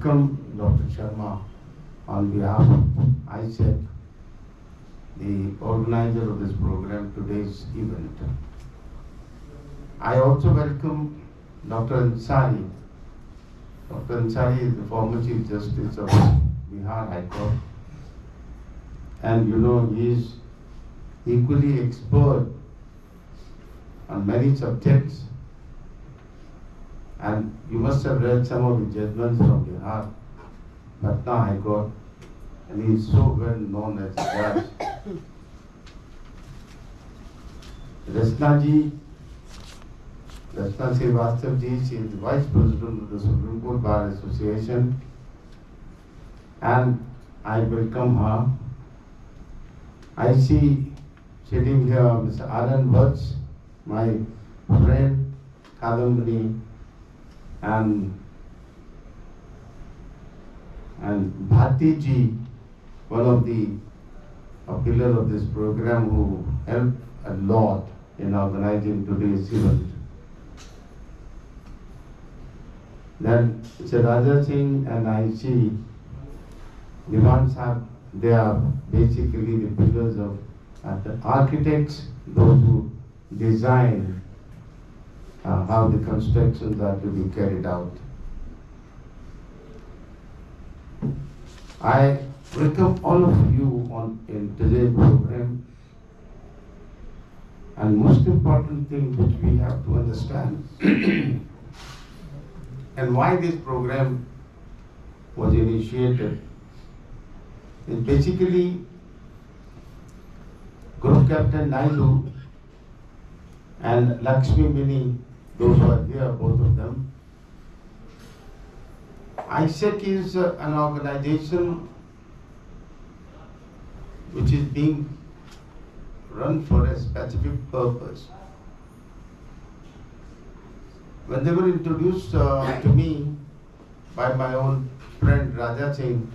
welcome Dr. Sharma on behalf of ISAC, the organizer of this program, today's event. I also welcome Dr. Ansari. Dr. Ansari is the former Chief Justice of Bihar High Court. And you know, he is equally expert on many subjects. And you must have read some of the judgments from Bihar, Patna High Court, and he is so well known as a judge. Rachna Srivastava ji, she is the Vice President of the Supreme Court Bar Association, and I welcome her. I see sitting here Mr. Alan Watts, my friend, Kadambari, and Bharti ji, one of the pillar of this program who helped a lot in organizing today's event. Then Mr. Raja Singh and I see Diwan Sahib, they are basically the pillars of the architects, those who design how the constructions are to be carried out. I welcome all of you in today's program. And most important thing which we have to understand and why this program was initiated is basically Group Captain Naidu and Lakshmi Mini, those who are here, both of them. ISAC is an organization which is being run for a specific purpose. When they were introduced to me by my own friend Raja Singh,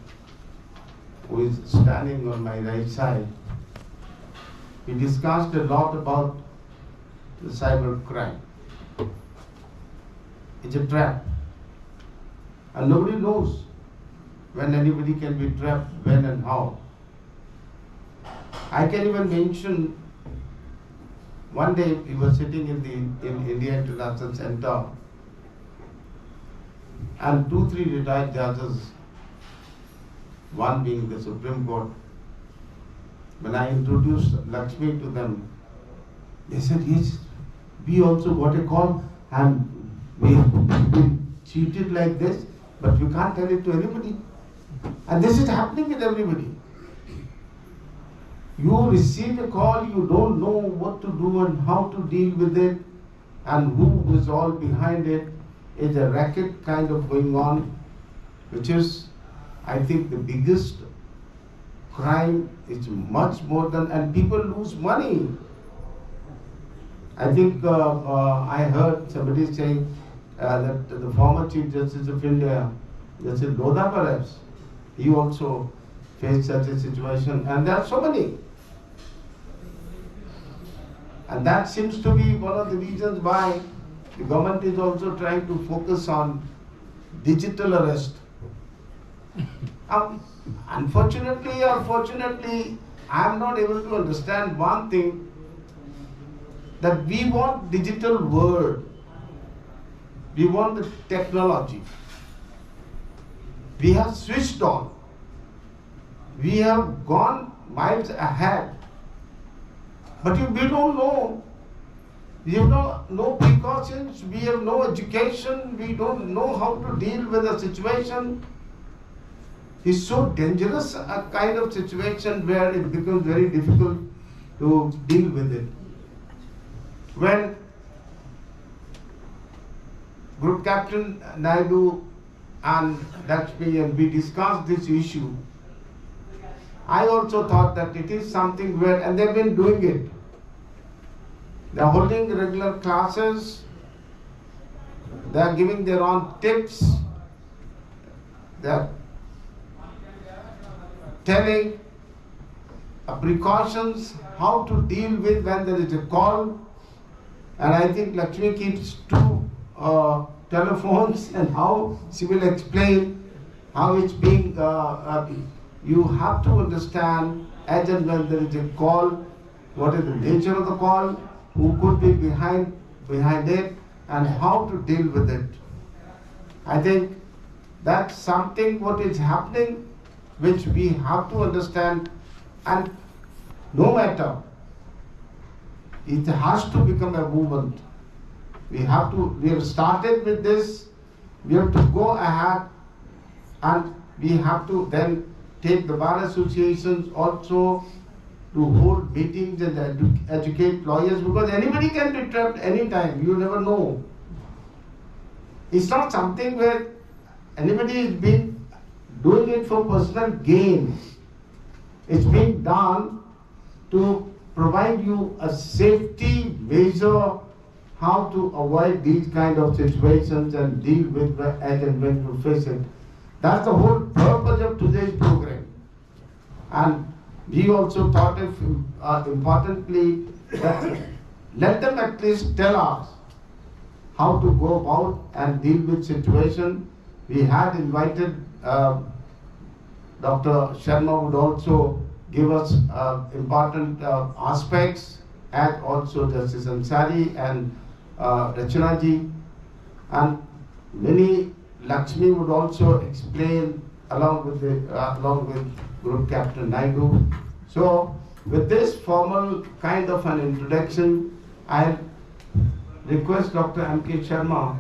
who is standing on my right side, we discussed a lot about the cybercrime. It's a trap. And nobody knows when anybody can be trapped, when and how. I can even mention one day we were sitting in India International Center and 2-3 retired judges, one being the Supreme Court. When I introduced Lakshmi to them, they said, yes, we also got a call and we've been cheated like this, but we can't tell it to anybody. And this is happening with everybody. You receive a call, you don't know what to do and how to deal with it, and who is all behind it. It's a racket kind of going on, which is, I think, the biggest crime. Is much more than, and people lose money. I think I heard somebody saying that the former Chief Justice of India, Justice Lodha perhaps, he also faced such a situation, and there are so many. And that seems to be one of the reasons why the government is also trying to focus on digital arrest. Unfortunately or fortunately, I am not able to understand one thing, that we want digital world. We want the technology. We have switched on. We have gone miles ahead. But we don't know. We have no precautions, we have no education, we don't know how to deal with a situation. It's so dangerous a kind of situation where it becomes very difficult to deal with it. When Group Captain Naidu and Lakshmi and we discussed this issue, I also thought that it is something where, and they've been doing it. They're holding regular classes, they're giving their own tips, they're telling precautions, how to deal with when there is a call. And I think Lakshmi keeps two telephones and how she will explain how it's being, you have to understand as and when there is a call, what is the nature of the call, who could be behind it, and how to deal with it. I think that's something what is happening, which we have to understand, and no matter, it has to become a movement. We have started with this, we have to go ahead, and we have to then take the bar associations also to hold meetings and educate lawyers, because anybody can be trapped anytime, you never know. It's not something where anybody is being doing it for personal gain. It's being done to provide you a safety measure how to avoid these kind of situations and deal with as and when you face it. That's the whole purpose of today's program. And we also thought it importantly that let them at least tell us how to go about and deal with situation. We had invited Dr. Sharma would also give us important aspects, and also Justice Ansari and Rachna ji, and many Lakshmi would also explain along with Group Captain Naidu. So with this formal kind of an introduction, I request Dr. M.K. Sharma,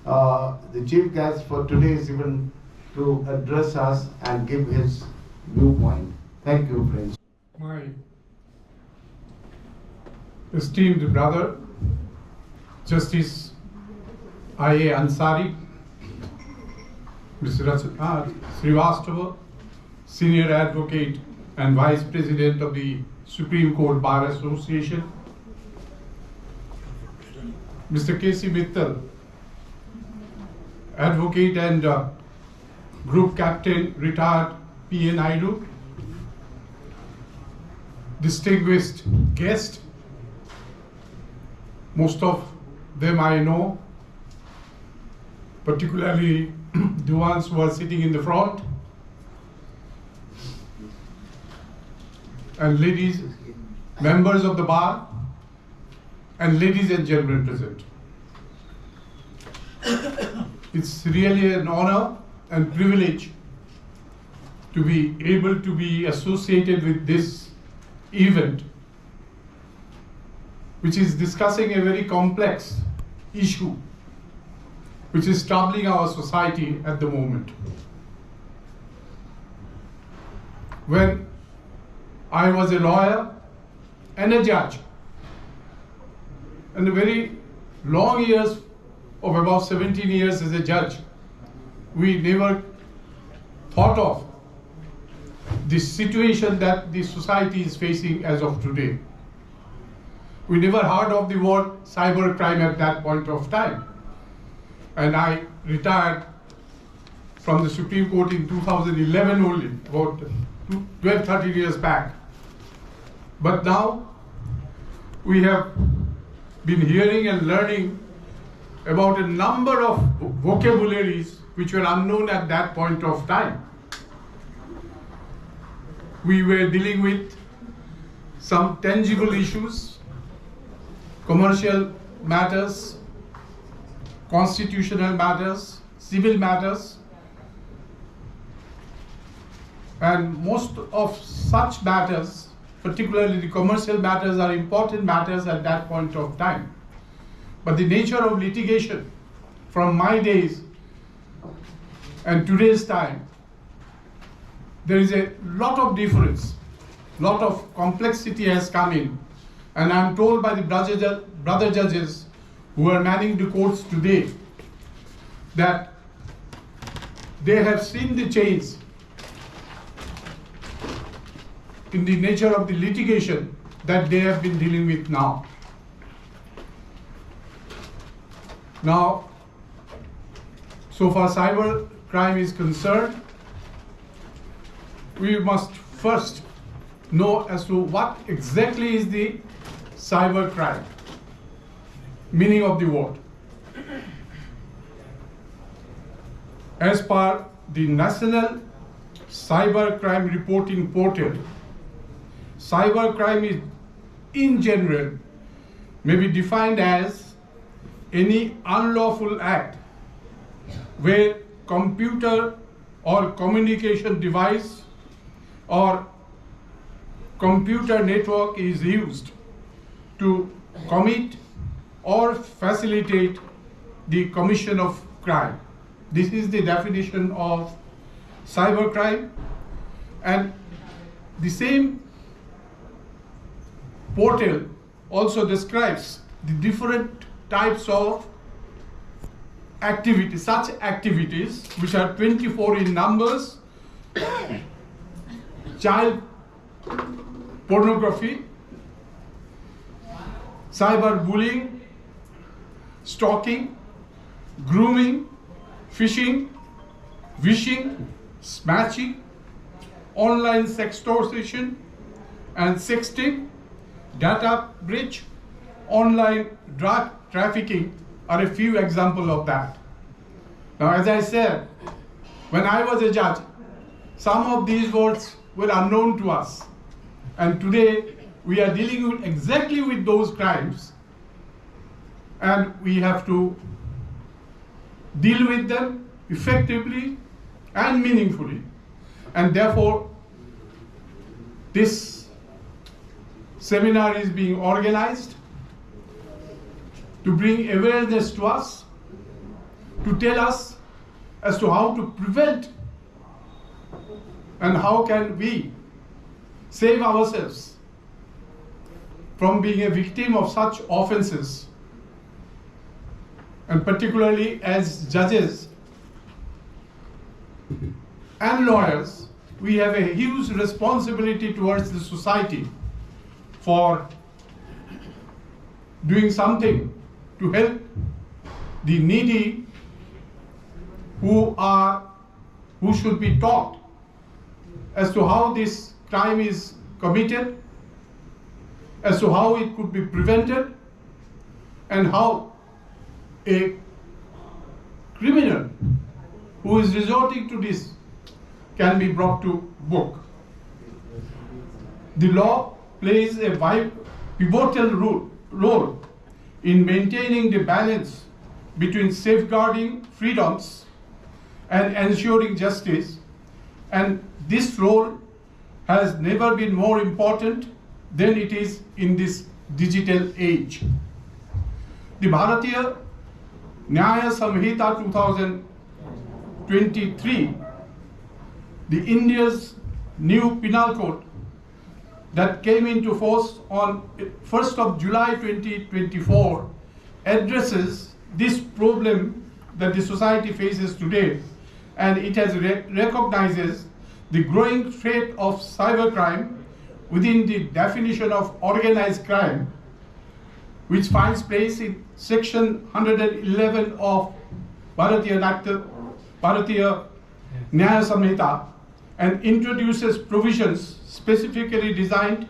the chief guest for today's event, to address us and give his viewpoint. Thank you, friends. My esteemed brother, Justice I.A. Ansari, Mr. Srivastava, Senior Advocate and Vice President of the Supreme Court Bar Association, Mr. K.C. Mittal, Advocate and Group Captain, retired P.A. Naidu, distinguished guest, most of them I know, particularly the ones who are sitting in the front, and ladies, members of the bar, and ladies and gentlemen present. It's really an honor and privilege to be able to be associated with this event, which is discussing a very complex issue which is troubling our society at the moment. When I was a lawyer and a judge, and a very long years of about 17 years as a judge, we never thought of the situation that the society is facing as of today. We never heard of the word cybercrime at that point of time. And I retired from the Supreme Court in 2011 only, about 12, 13 years back. But now we have been hearing and learning about a number of vocabularies which were unknown at that point of time. We were dealing with some tangible issues, commercial matters, constitutional matters, civil matters, and most of such matters, particularly the commercial matters, are important matters at that point of time. But the nature of litigation from my days and today's time, there is a lot of difference, lot of complexity has come in, and I'm told by the brother judges who are manning the courts today that they have seen the change in the nature of the litigation that they have been dealing with now. Now, so far cybercrime is concerned, we must first know as to what exactly is the cybercrime, meaning of the word. As per the National Cybercrime Reporting Portal. Cybercrime is, in general, may be defined as any unlawful act where computer or communication device or computer network is used to commit or facilitate the commission of crime. This is the definition of cybercrime, and the same portal also describes the different types of activities, such activities which are 24 in numbers: child pornography, cyberbullying, stalking, grooming, phishing, wishing, smashing, online sextortion and sexting, data breach, online drug trafficking are a few examples of that. Now, as I said, when I was a judge, some of these words were unknown to us. And today, we are dealing with exactly with those crimes, and we have to deal with them effectively and meaningfully. And therefore, this seminar is being organized to bring awareness to us, to tell us as to how to prevent and how can we save ourselves from being a victim of such offenses. And particularly as judges and lawyers, we have a huge responsibility towards the society for doing something to help the needy who should be taught as to how this crime is committed, as to how it could be prevented, and how a criminal who is resorting to this can be brought to book. The law plays a pivotal role in maintaining the balance between safeguarding freedoms and ensuring justice, and this role has never been more important than it is in this digital age. The Bharatiya Nyaya Samhita 2023, the India's new penal code that came into force on 1st of July 2024, addresses this problem that the society faces today, and it has recognizes the growing threat of cybercrime within the definition of organized crime, which finds place in section 111 of Bharatiya Nyaya Samhita and introduces provisions specifically designed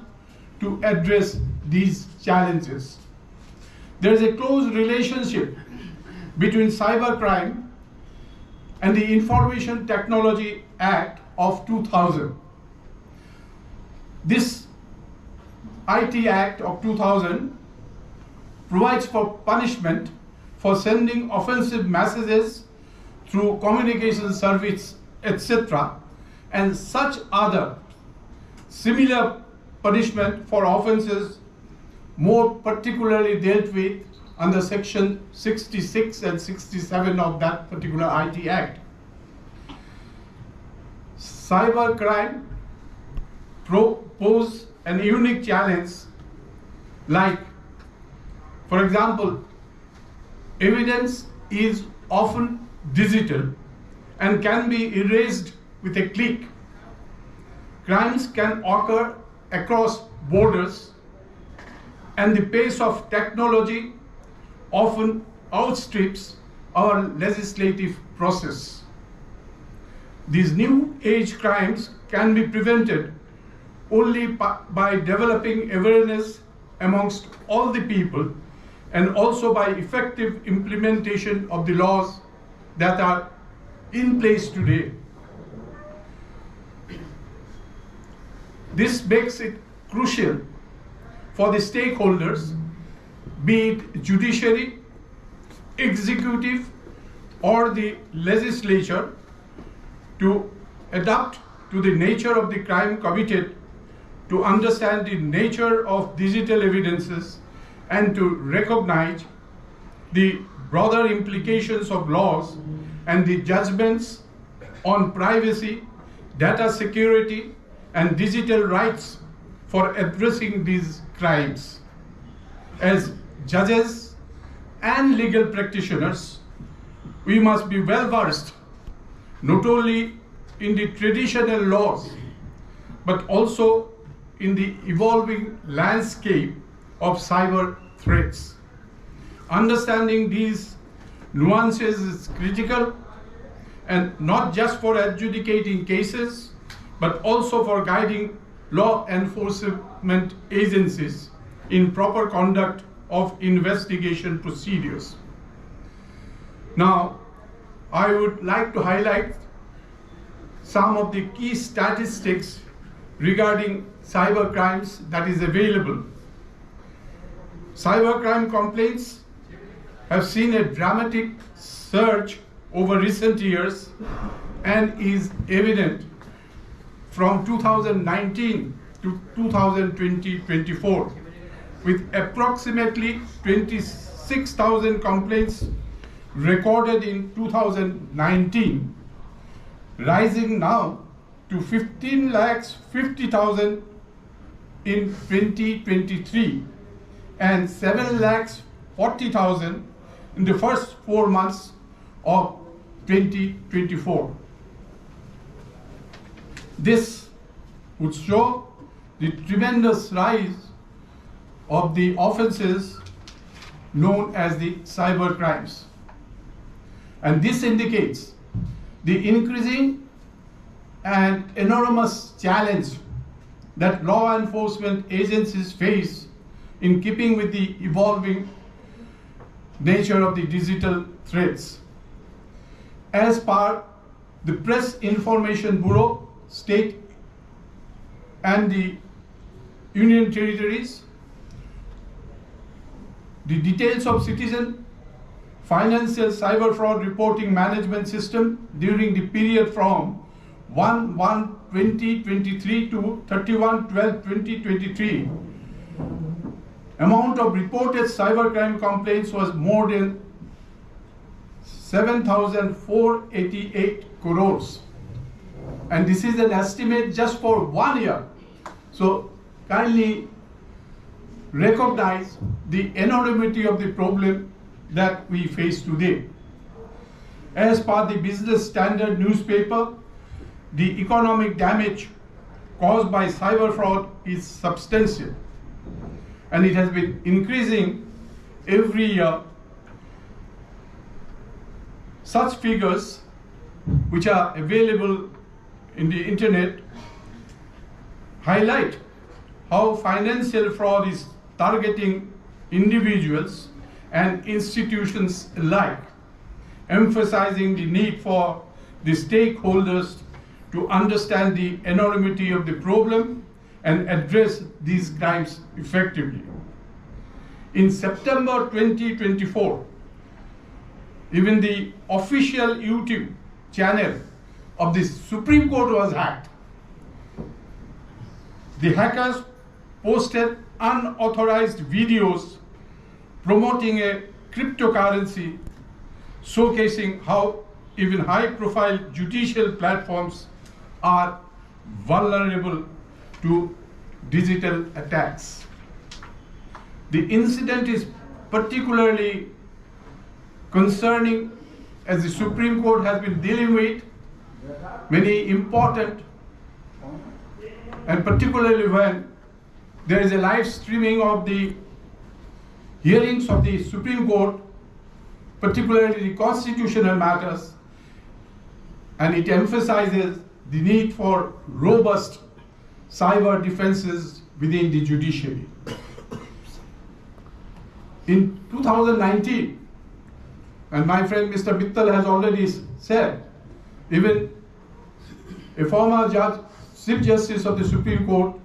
to address these challenges. There is a close relationship between cybercrime and the Information Technology Act of 2000. This IT Act of 2000 provides for punishment for sending offensive messages through communication service, etc., and such other similar punishment for offenses more particularly dealt with under section 66 and 67 of that particular IT Act. Cybercrime pose an unique challenge, like, for example, evidence is often digital and can be erased with a click. Crimes can occur across borders, and the pace of technology often outstrips our legislative process. These new age crimes can be prevented only by developing awareness amongst all the people, and also by effective implementation of the laws that are in place today. This makes it crucial for the stakeholders, be it judiciary, executive, or the legislature, to adapt to the nature of the crime committed, to understand the nature of digital evidences, and to recognize the broader implications of laws and the judgments on privacy, data security, and digital rights for addressing these crimes. As judges and legal practitioners, we must be well versed not only in the traditional laws, but also in the evolving landscape of cyber threats. Understanding these nuances is critical, and not just for adjudicating cases, but also for guiding law enforcement agencies in proper conduct of investigation procedures. Now, I would like to highlight some of the key statistics regarding cybercrimes that is available. Cybercrime complaints have seen a dramatic surge over recent years and is evident from 2019 to 2020-24, with approximately 26,000 complaints recorded in 2019, rising now to 15,50,000 in 2023 and 7,40,000 in the first 4 months of 2024. This would show the tremendous rise of the offenses known as the cybercrimes. And this indicates the increasing and enormous challenge that law enforcement agencies face in keeping with the evolving nature of the digital threats. As per the Press Information Bureau, state and the union territories, the details of citizen financial cyber fraud reporting management system during the period from 1/1/2023 to 31/12/2023, amount of reported cybercrime complaints was more than 7,488 crores. And this is an estimate just for 1 year. So kindly recognize the enormity of the problem that we face today. As per the Business Standard newspaper, the economic damage caused by cyber fraud is substantial, and it has been increasing every year. Such figures, which are available in the internet, highlight how financial fraud is targeting individuals and institutions alike, emphasizing the need for the stakeholders to understand the enormity of the problem and address these crimes effectively. In September 2024, even the official YouTube channel of the Supreme Court was hacked. The hackers posted unauthorized videos promoting a cryptocurrency, showcasing how even high-profile judicial platforms are vulnerable to digital attacks. The incident is particularly concerning as the Supreme Court has been dealing with many important, and particularly when there is a live streaming of the hearings of the Supreme Court, particularly the constitutional matters, and it emphasizes the need for robust cyber defenses within the judiciary. In 2019, and my friend Mr. Mittal has already said, even a former judge, Chief Justice of the Supreme Court,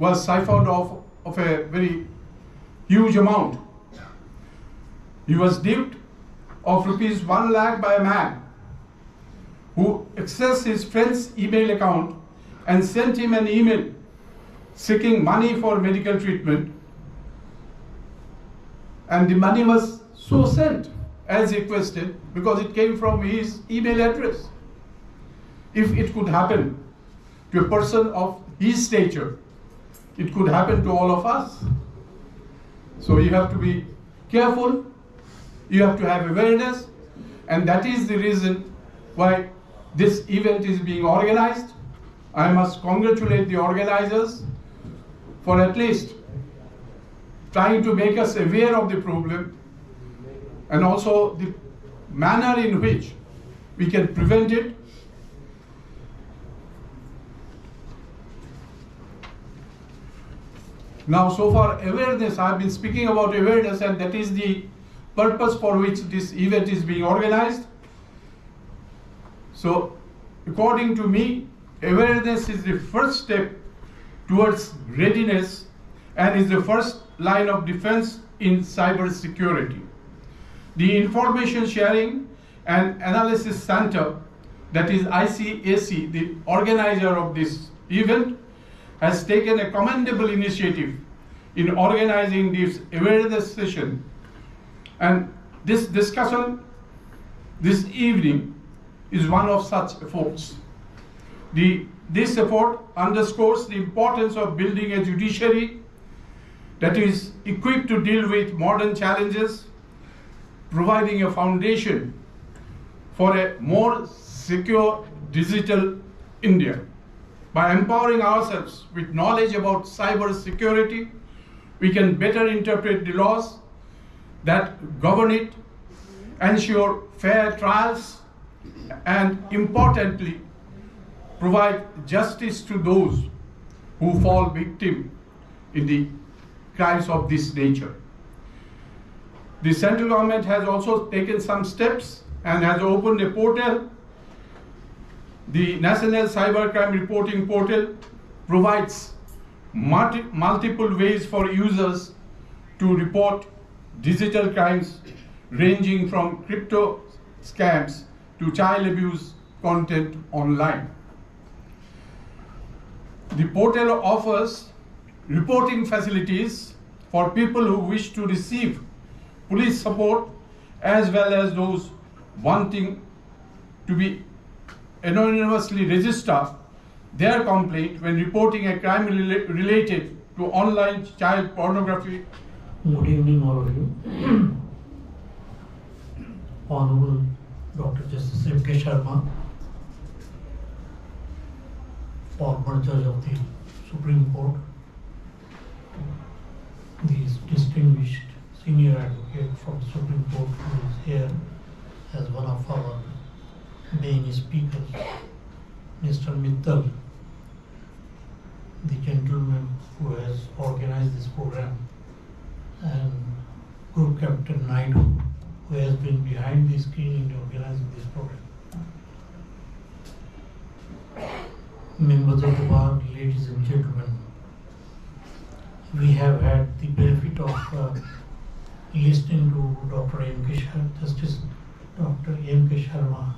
was siphoned off of a very huge amount. He was duped of rupees 1 lakh by a man who accessed his friend's email account and sent him an email seeking money for medical treatment. And the money was so sent as requested because it came from his email address. If it could happen to a person of his stature, it could happen to all of us. So you have to be careful, you have to have awareness, and that is the reason why this event is being organized. I must congratulate the organizers for at least trying to make us aware of the problem and also the manner in which we can prevent it. Now, so far awareness, I've been speaking about awareness, and that is the purpose for which this event is being organized. So, according to me, awareness is the first step towards readiness and is the first line of defense in cyber security. The Information Sharing and Analysis Center, that is ISAC, the organizer of this event, has taken a commendable initiative in organizing this awareness session. And this discussion this evening is one of such efforts. This effort underscores the importance of building a judiciary that is equipped to deal with modern challenges, providing a foundation for a more secure digital India. By empowering ourselves with knowledge about cyber security, we can better interpret the laws that govern it, ensure fair trials, and importantly, provide justice to those who fall victim in the crimes of this nature. The central government has also taken some steps and has opened a portal. The National Cybercrime Reporting Portal provides multiple ways for users to report digital crimes ranging from crypto scams to child abuse content online. The portal offers reporting facilities for people who wish to receive police support as well as those wanting to be anonymously register their complaint when reporting a crime related to online child pornography. Good evening, all of you. Honorable Dr. Jstc Sharma, former judge of the Supreme Court, the distinguished senior advocate from the Supreme Court who is here as one of our main speakers, Mr. Mittal, the gentleman who has organized this program, and Group Captain Naidu, who has been behind the screen in organizing this program. Members of the bar, ladies and gentlemen, we have had the benefit of listening to Dr. Justice Dr. M.K. Sharma.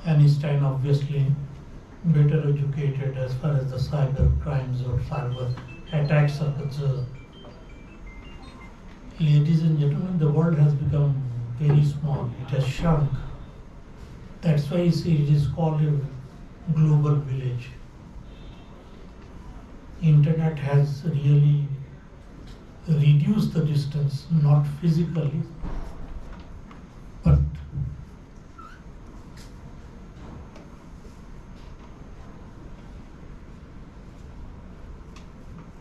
Einstein obviously better educated as far as the cyber crimes or cyber attacks are concerned. Ladies and gentlemen, the world has become very small. It has shrunk. That's why you see it is called a global village. Internet has really reduced the distance, not physically, but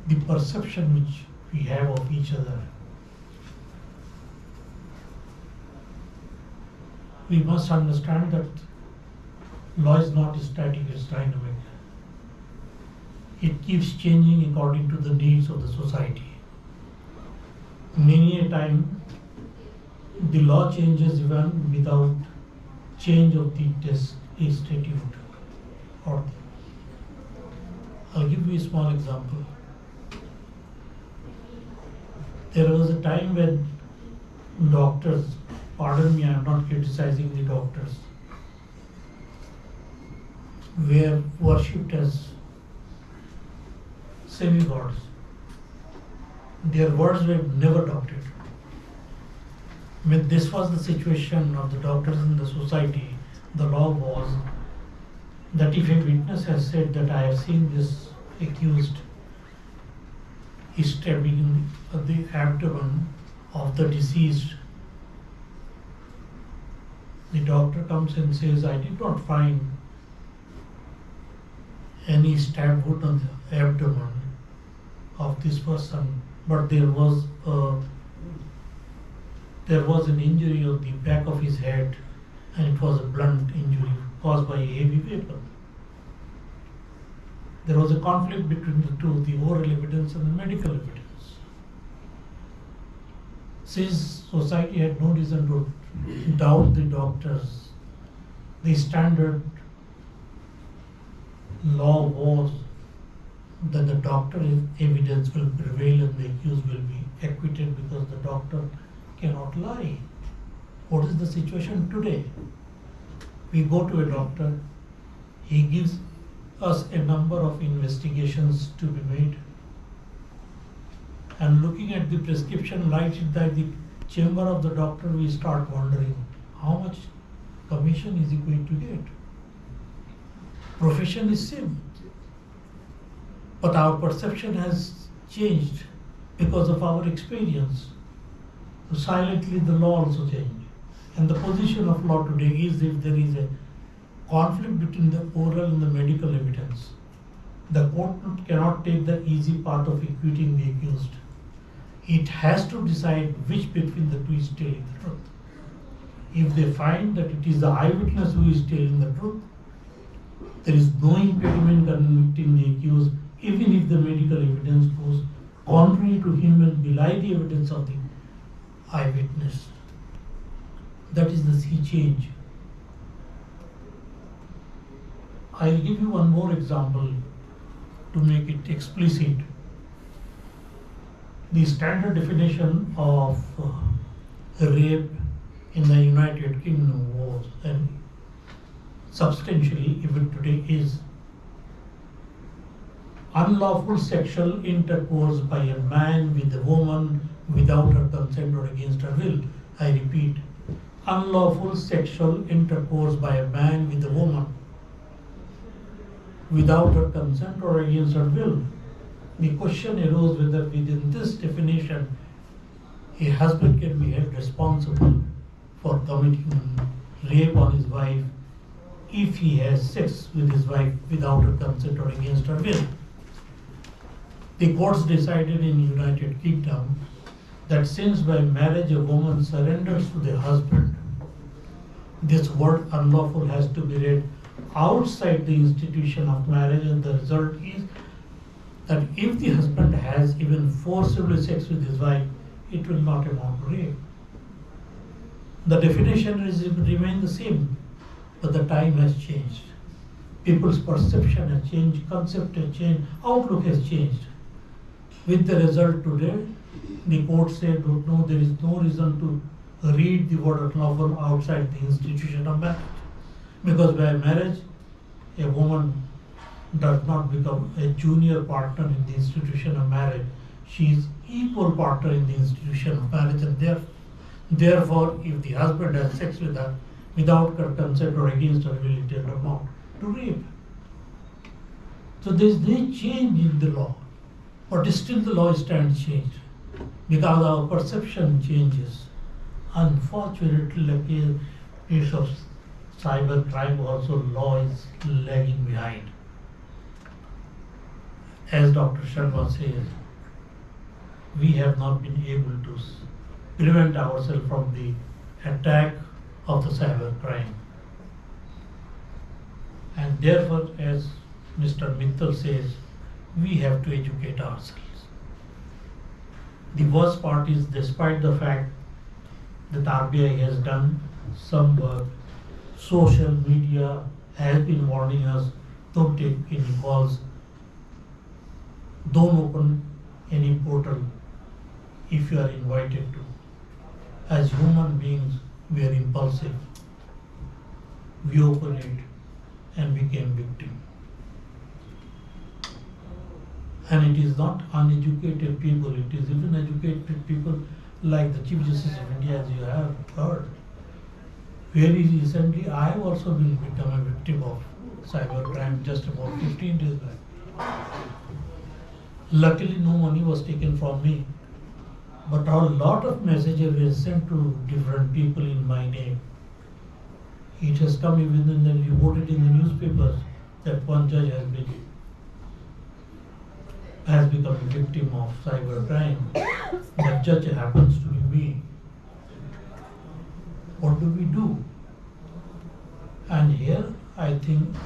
the perception which we have of each other. We must understand that law is not static, it's dynamic. It keeps changing according to the needs of the society. Many a time, the law changes even without change of the statute or I'll give you a small example. There was a time when doctors, pardon me, I'm not criticizing the doctors, were worshipped as semi-gods. Their words were never doubted. When this was the situation of the doctors in the society, the law was that if a witness has said that I have seen this accused stabbing the abdomen of the deceased, the doctor comes and says, I did not find any stab wound on the abdomen of this person, but there was an injury on the back of his head, and it was a blunt injury caused by a heavy weapon. There was a conflict between the two, the oral evidence and the medical evidence. Since society had no reason to doubt the doctors, the standard law was that the doctor evidence will prevail and the accused will be acquitted because the doctor cannot lie. What is the situation today? We go to a doctor, he gives us a number of investigations to be made, and looking at the prescription right inside the chamber of the doctor, we start wondering how much commission is he going to get. Profession is same, but our perception has changed because of our experience. So silently the law also changed. And the position of law today is if there is a conflict between the oral and the medical evidence, the court cannot take the easy path of acquitting the accused. It has to decide which between the two is telling the truth. If they find that it is the eyewitness who is telling the truth, there is no impediment convicting the accused, even if the medical evidence goes contrary to him and belie the evidence of the eyewitness. That is the sea change. I'll give you one more example to make it explicit. The standard definition of rape in the United Kingdom was, and substantially even today is, unlawful sexual intercourse by a man with a woman without her consent or against her will. I repeat, unlawful sexual intercourse by a man with a woman without her consent or against her will. The question arose whether within this definition a husband can be held responsible for committing rape on his wife if he has sex with his wife without her consent or against her will. The courts decided in United Kingdom that since by marriage a woman surrenders to the husband, this word unlawful has to be read outside the institution of marriage, and the result is that if the husband has even forcibly sex with his wife, it will not amount to rape. The definition remains the same, but the time has changed. People's perception has changed, concept has changed, outlook has changed. With the result today, the court said, no, there is no reason to read the word unlawful outside the institution of marriage. Because by marriage, a woman does not become a junior partner in the institution of marriage. She is equal partner in the institution of marriage, and therefore, if the husband has sex with her without her consent or against her will, it will amount to rape. So there is no change in the law, but still the law stands changed because our perception changes. Unfortunately, like in case of cybercrime, also law is lagging behind. As Dr. Sharma says, we have not been able to prevent ourselves from the attack of the cybercrime. And therefore, as Mr. Mittal says, we have to educate ourselves. The worst part is, despite the fact that RBI has done some work, social media has been warning us, don't take any calls don't open any portal if you are invited to. As human beings, we are impulsive. We open it and became victim. And it is not uneducated people, it is even educated people like the Chief Justice of India, as you have heard. Very recently, I have also become a victim of cybercrime just about 15 days back. Luckily, no money was taken from me, but a lot of messages were sent to different people in my name. It has come even in the reported in the newspapers that one judge has become a victim of cybercrime. That judge happens to be me. What do we do? And here, I think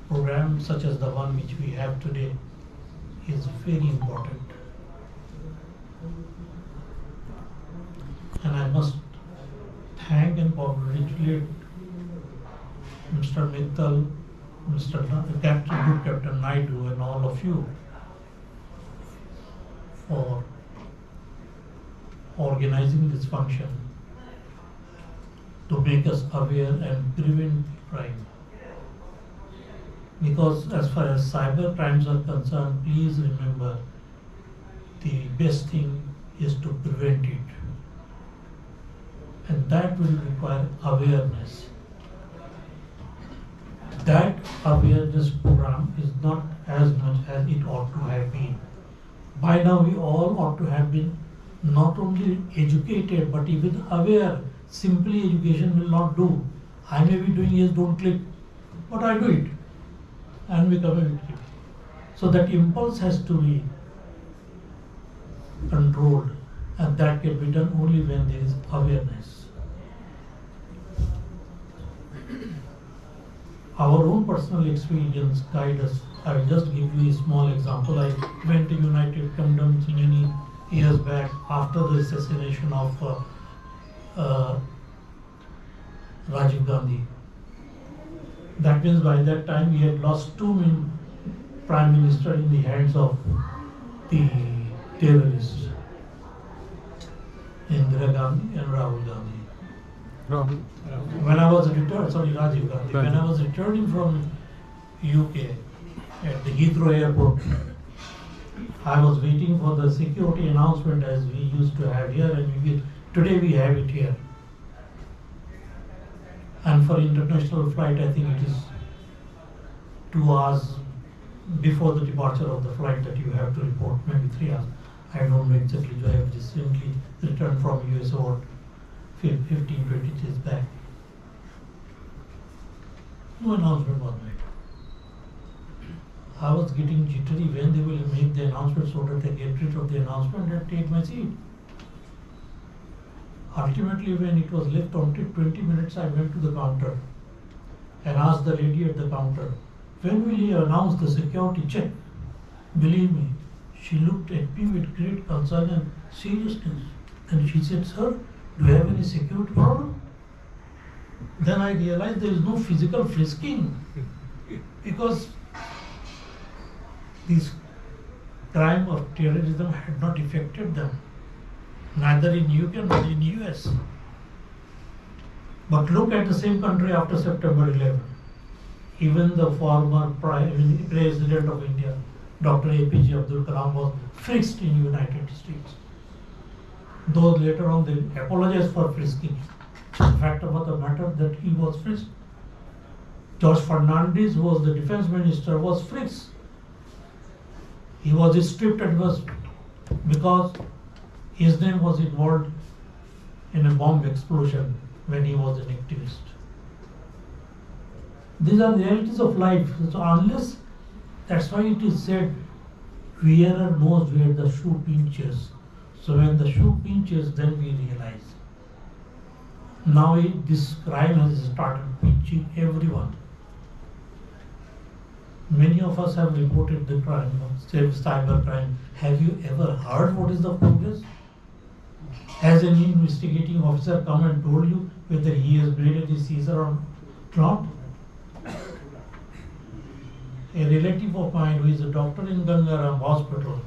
programs such as the one which we have today is very important. And I must thank and congratulate Mr. Mittal, Group Captain Naidu, and all of you for organizing this function to make us aware and prevent crime. Because as far as cyber crimes are concerned, please remember the best thing is to prevent it. And that will require awareness. That awareness program is not as much as it ought to have been. By now we all ought to have been not only educated but even aware. Simply education will not do. I may be doing yes, don't click, but I do it and become a victim. So that impulse has to be controlled, and that can be done only when there is awareness. Our own personal experience guide us. I will just give you a small example. I went to United Kingdom many years back after the assassination of Rajiv Gandhi. That means by that time we had lost two main prime minister in the hands of the terrorists, Indira Gandhi and Rahul Gandhi. When I was Rajiv Gandhi. When I was returning from UK at the Heathrow airport, I was waiting for the security announcement as we used to have here, and today we have it here. And for international flight, I think it is 2 hours before the departure of the flight that you have to report, maybe 3 hours. I don't know exactly. I have recently returned from US about 15-20 days back. No announcement was made. I was getting jittery when they will make the announcement, so that I get rid of the announcement and take my seat. Ultimately, when it was left only 20 minutes, I went to the counter and asked the lady at the counter, when will you announce the security check? Believe me, she looked at me with great concern and seriousness. And she said, sir, do you have any security problem? Then I realized there is no physical frisking, because this crime of terrorism had not affected them, neither in UK nor in US. But look at the same country after September 11. Even the former President of India, Dr. APJ Abdul Kalam, was frisked in United States. Though later on they apologized for frisking. The fact about the matter that he was frisked. George Fernandez, who was the defense minister, was frisked. He was stripped and was because his name was involved in a bomb explosion when he was an activist. These are realities of life. So unless, that's why it is said, wearer knows where the shoe pinches. So when the shoe pinches, then we realize. Now this crime has started pinching everyone. Many of us have reported the crime, cybercrime. Have you ever heard what is the progress? Has any investigating officer come and told you whether he has made any seizure or not? a relative of mine who is a doctor in Gangaram Hospital.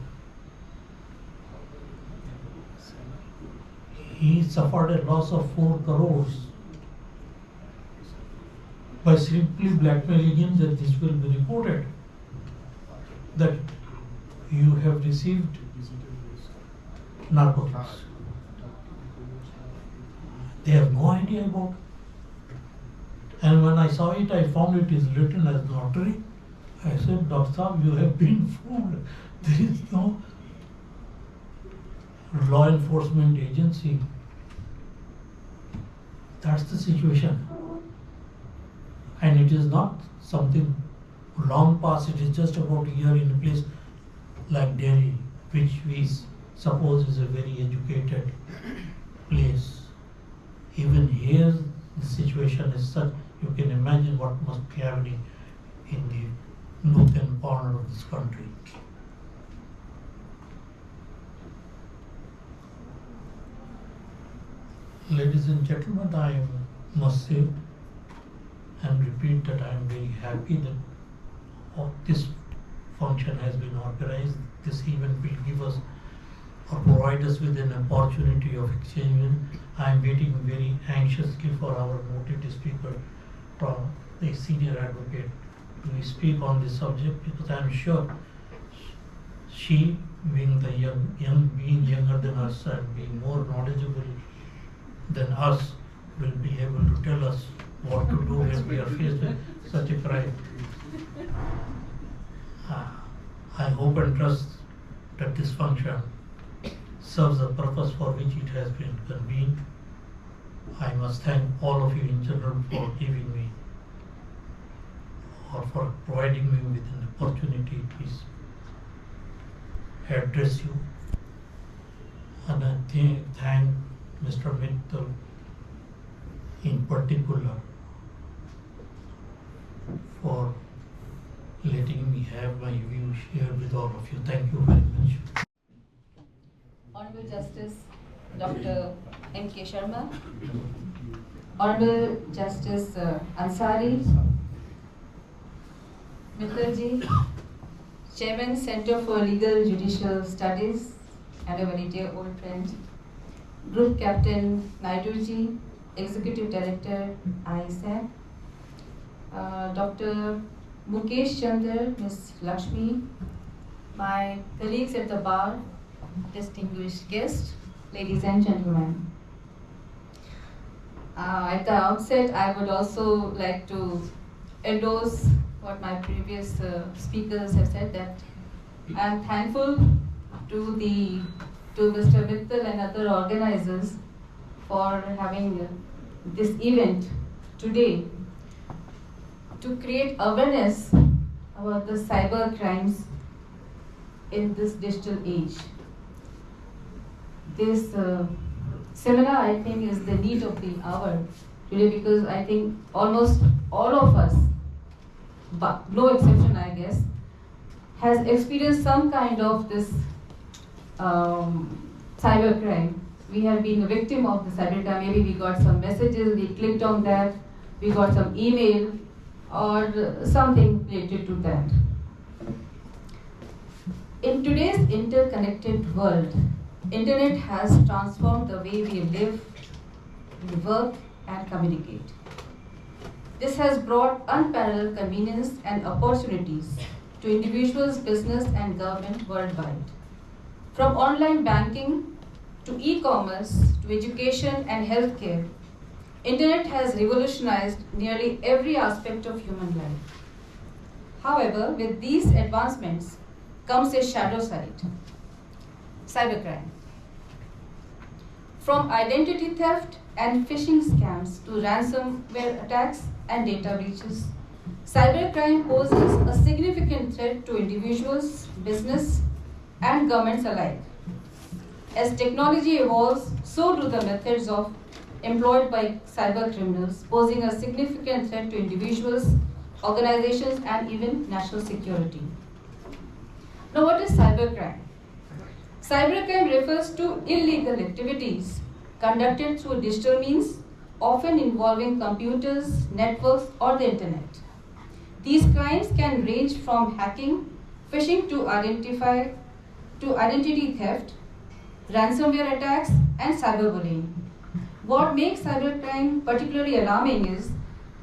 He suffered a loss of 4 crores by simply blackmailing him that this will be reported, that you have received narcotics. They have no idea about it. And when I saw it, I found it is written as notary. I said, Dr. Saab, you have been fooled. There is no law enforcement agency. That's the situation. And it is not something long past, it is just about a year in a place like Delhi, which we suppose is a very educated place. Even here, the situation is such, you can imagine what must be happening in the nook and corner of this country. Ladies and gentlemen, I must say and repeat that I am very happy that this function has been organized. This event will give us or provide us with an opportunity of exchanging. I am waiting very anxiously for our noted speaker, from the senior advocate, to speak on this subject, because I am sure she, being the being younger than us and being more knowledgeable than us, will be able to tell us what to do when we are faced with such a crime. I hope and trust that this function serves the purpose for which it has been convened. I must thank all of you in general for giving me or for providing me with an opportunity to address you. And I thank Mr. Mittal in particular for letting me have my views shared with all of you. Thank you very much. Honorable Justice Dr. M.K. Sharma, Honorable Justice Ansari, Mittal ji, Chairman Center for Legal and Judicial Studies, and a very dear old friend, Group Captain Naidu ji, Executive Director, ISAC, Dr. Mukesh Chandra, Ms. Lakshmi, my colleagues at the bar, distinguished guests, ladies and gentlemen. At the outset, I would also like to endorse what my previous speakers have said, that I am thankful to Mr. Mittal and other organizers for having this event today to create awareness about the cyber crimes in this digital age. This seminar, I think, is the need of the hour today, because I think almost all of us, but no exception I guess, has experienced some kind of this cybercrime. We have been a victim of the cybercrime. Maybe we got some messages, we clicked on that, we got some email or something related to that. In today's interconnected world, Internet has transformed the way we live, we work and communicate. This has brought unparalleled convenience and opportunities to individuals, business and government worldwide. From online banking to e-commerce to education and healthcare, Internet has revolutionized nearly every aspect of human life. However, with these advancements comes a shadow side, cybercrime. From identity theft and phishing scams to ransomware attacks and data breaches, cybercrime poses a significant threat to individuals, business, and governments alike. As technology evolves, so do the methods employed by cyber criminals, posing a significant threat to individuals, organizations, and even national security. Now, what is cybercrime? Cybercrime refers to illegal activities conducted through digital means, often involving computers, networks, or the internet. These crimes can range from hacking, phishing to identity theft, ransomware attacks, and cyberbullying. What makes cybercrime particularly alarming is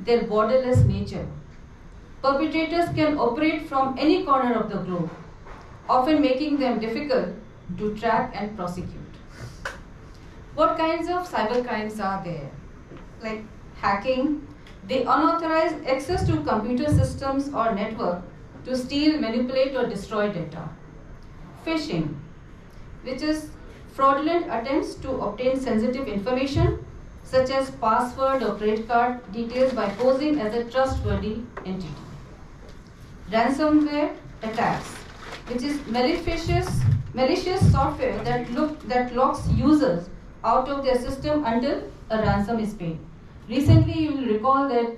their borderless nature. Perpetrators can operate from any corner of the globe, often making them difficult to track and prosecute. What kinds of cybercrimes are there? Like hacking, the unauthorized access to computer systems or network to steal, manipulate, or destroy data. Phishing, which is fraudulent attempts to obtain sensitive information such as password or credit card details by posing as a trustworthy entity. Ransomware attacks, which is malicious software that locks users out of their system until a ransom is paid. Recently, you will recall that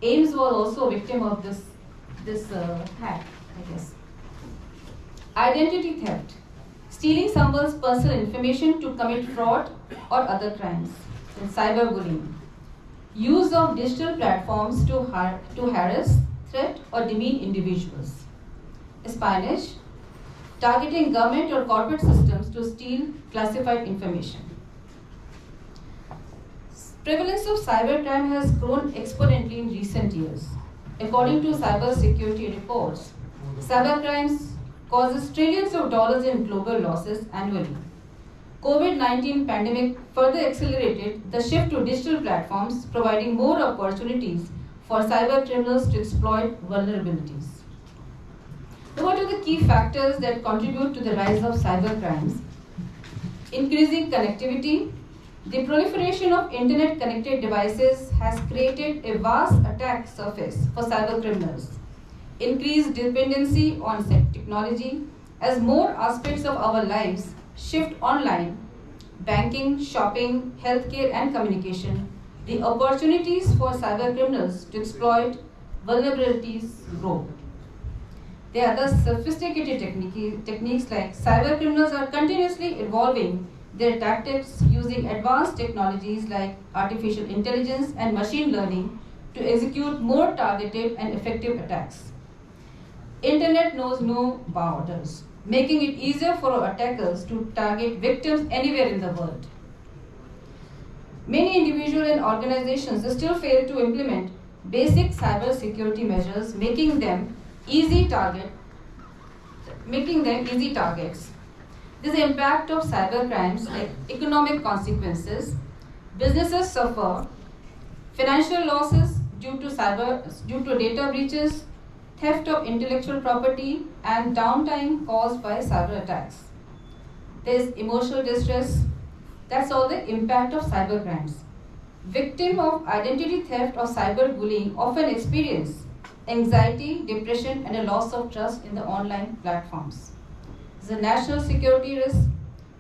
Ames was also a victim of this hack, I guess. Identity theft, stealing someone's personal information to commit fraud or other crimes. And cyberbullying, use of digital platforms to harass, threat, or demean individuals. Espionage, targeting government or corporate systems to steal classified information. Prevalence of cybercrime has grown exponentially in recent years. According to cybersecurity reports, cybercrimes causes trillions of dollars in global losses annually. COVID-19 pandemic further accelerated the shift to digital platforms, providing more opportunities for cyber criminals to exploit vulnerabilities. Now, what are the key factors that contribute to the rise of cybercrimes? Increasing connectivity. The proliferation of internet-connected devices has created a vast attack surface for cybercriminals. Increased dependency on technology as more aspects of our lives shift online, banking, shopping, healthcare, and communication, the opportunities for cybercriminals to exploit vulnerabilities grow. There are other sophisticated techniques like cybercriminals are continuously evolving their tactics using advanced technologies like artificial intelligence and machine learning to execute more targeted and effective attacks. Internet knows no borders, making it easier for attackers to target victims anywhere in the world. Many individuals and organizations still fail to implement basic cyber security measures, making them easy targets. This impact of cyber crimes like economic consequences. Businesses suffer financial losses due to data breaches, theft of intellectual property, and downtime caused by cyber attacks. There is emotional distress. That's all the impact of cyber crimes. Victims of identity theft or cyberbullying often experience anxiety, depression, and a loss of trust in the online platforms. There's a national security risk.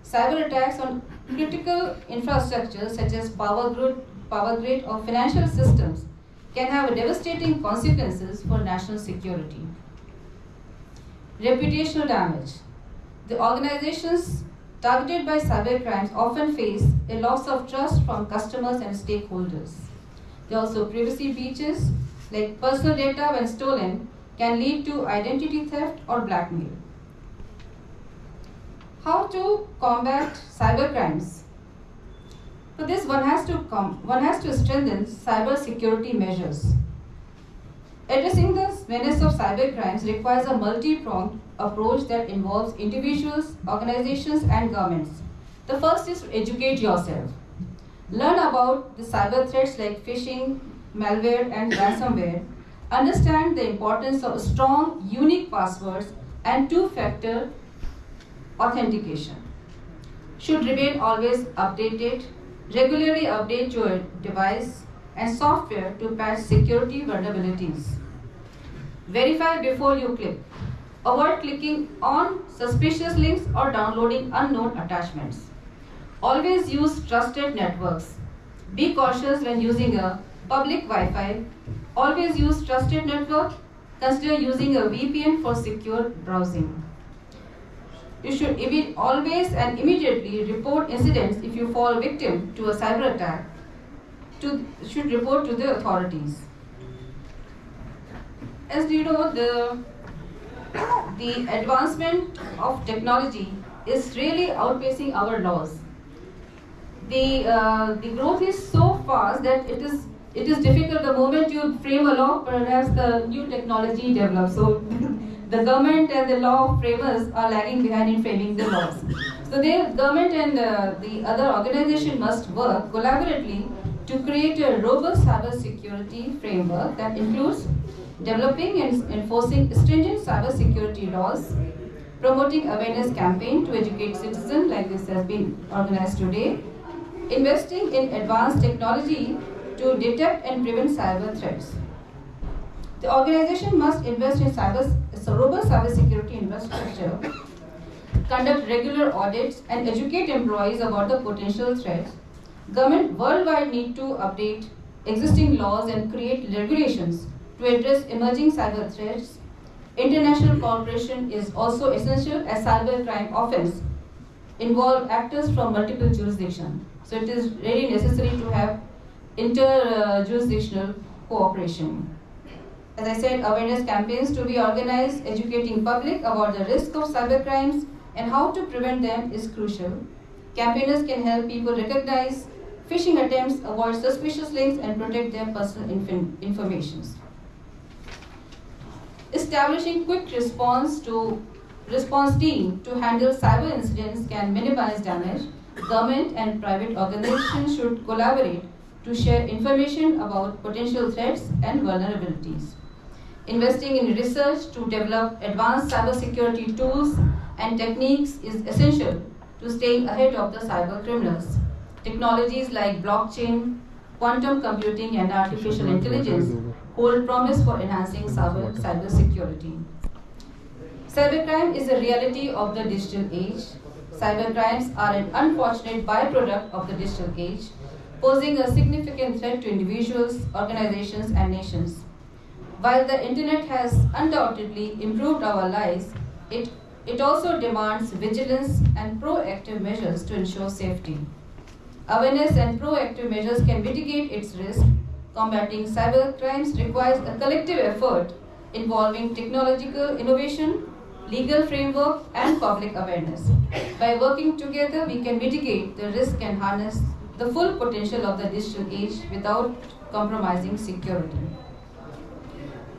Cyber attacks on critical infrastructure such as power grid or financial systems can have devastating consequences for national security. Reputational damage. The organizations targeted by cybercrimes often face a loss of trust from customers and stakeholders. There are also privacy breaches, like personal data when stolen can lead to identity theft or blackmail. How to combat cybercrimes? For this, one has to strengthen cyber security measures. Addressing the menace of cybercrimes requires a multi-pronged approach that involves individuals, organizations, and governments. The first is to educate yourself. Learn about the cyber threats like phishing, malware, and ransomware. Understand the importance of strong, unique passwords and two-factor authentication. Should remain always updated. Regularly update your device and software to patch security vulnerabilities. Verify before you click. Avoid clicking on suspicious links or downloading unknown attachments. Always use trusted networks. Be cautious when using a public Wi-Fi. Always use trusted network. Consider using a VPN for secure browsing. You should always and immediately report incidents if you fall victim to a cyber attack. Should report to the authorities. As you know, the advancement of technology is really outpacing our laws. The growth is so fast that it is difficult. The moment you frame a law, perhaps the new technology develops. So the government and the law framers are lagging behind in framing the laws. So the government and the other organization must work collaboratively to create a robust cybersecurity framework that includes developing and enforcing stringent cybersecurity laws, promoting awareness campaign to educate citizens like this has been organized today, investing in advanced technology to detect and prevent cyber threats. The organization must invest in robust cybersecurity infrastructure, conduct regular audits, and educate employees about the potential threats. Government worldwide need to update existing laws and create regulations to address emerging cyber threats. International cooperation is also essential as cybercrime offense involve actors from multiple jurisdictions. So it is really necessary to have inter-jurisdictional cooperation. As I said, awareness campaigns to be organized, educating public about the risk of cybercrimes and how to prevent them is crucial. Campaigners can help people recognize phishing attempts, avoid suspicious links, and protect their personal information. Establishing quick response team to handle cyber incidents can minimize damage. Government and private organizations should collaborate to share information about potential threats and vulnerabilities. Investing in research to develop advanced cybersecurity tools and techniques is essential to staying ahead of the cyber criminals. Technologies like blockchain, quantum computing, and artificial intelligence hold promise for enhancing cybersecurity. Cybercrime is a reality of the digital age. Cybercrimes are an unfortunate byproduct of the digital age, posing a significant threat to individuals, organizations, and nations. While the internet has undoubtedly improved our lives, it also demands vigilance and proactive measures to ensure safety. Awareness and proactive measures can mitigate its risk. Combating cybercrimes requires a collective effort involving technological innovation, legal framework, and public awareness. By working together, we can mitigate the risk and harness the full potential of the digital age without compromising security.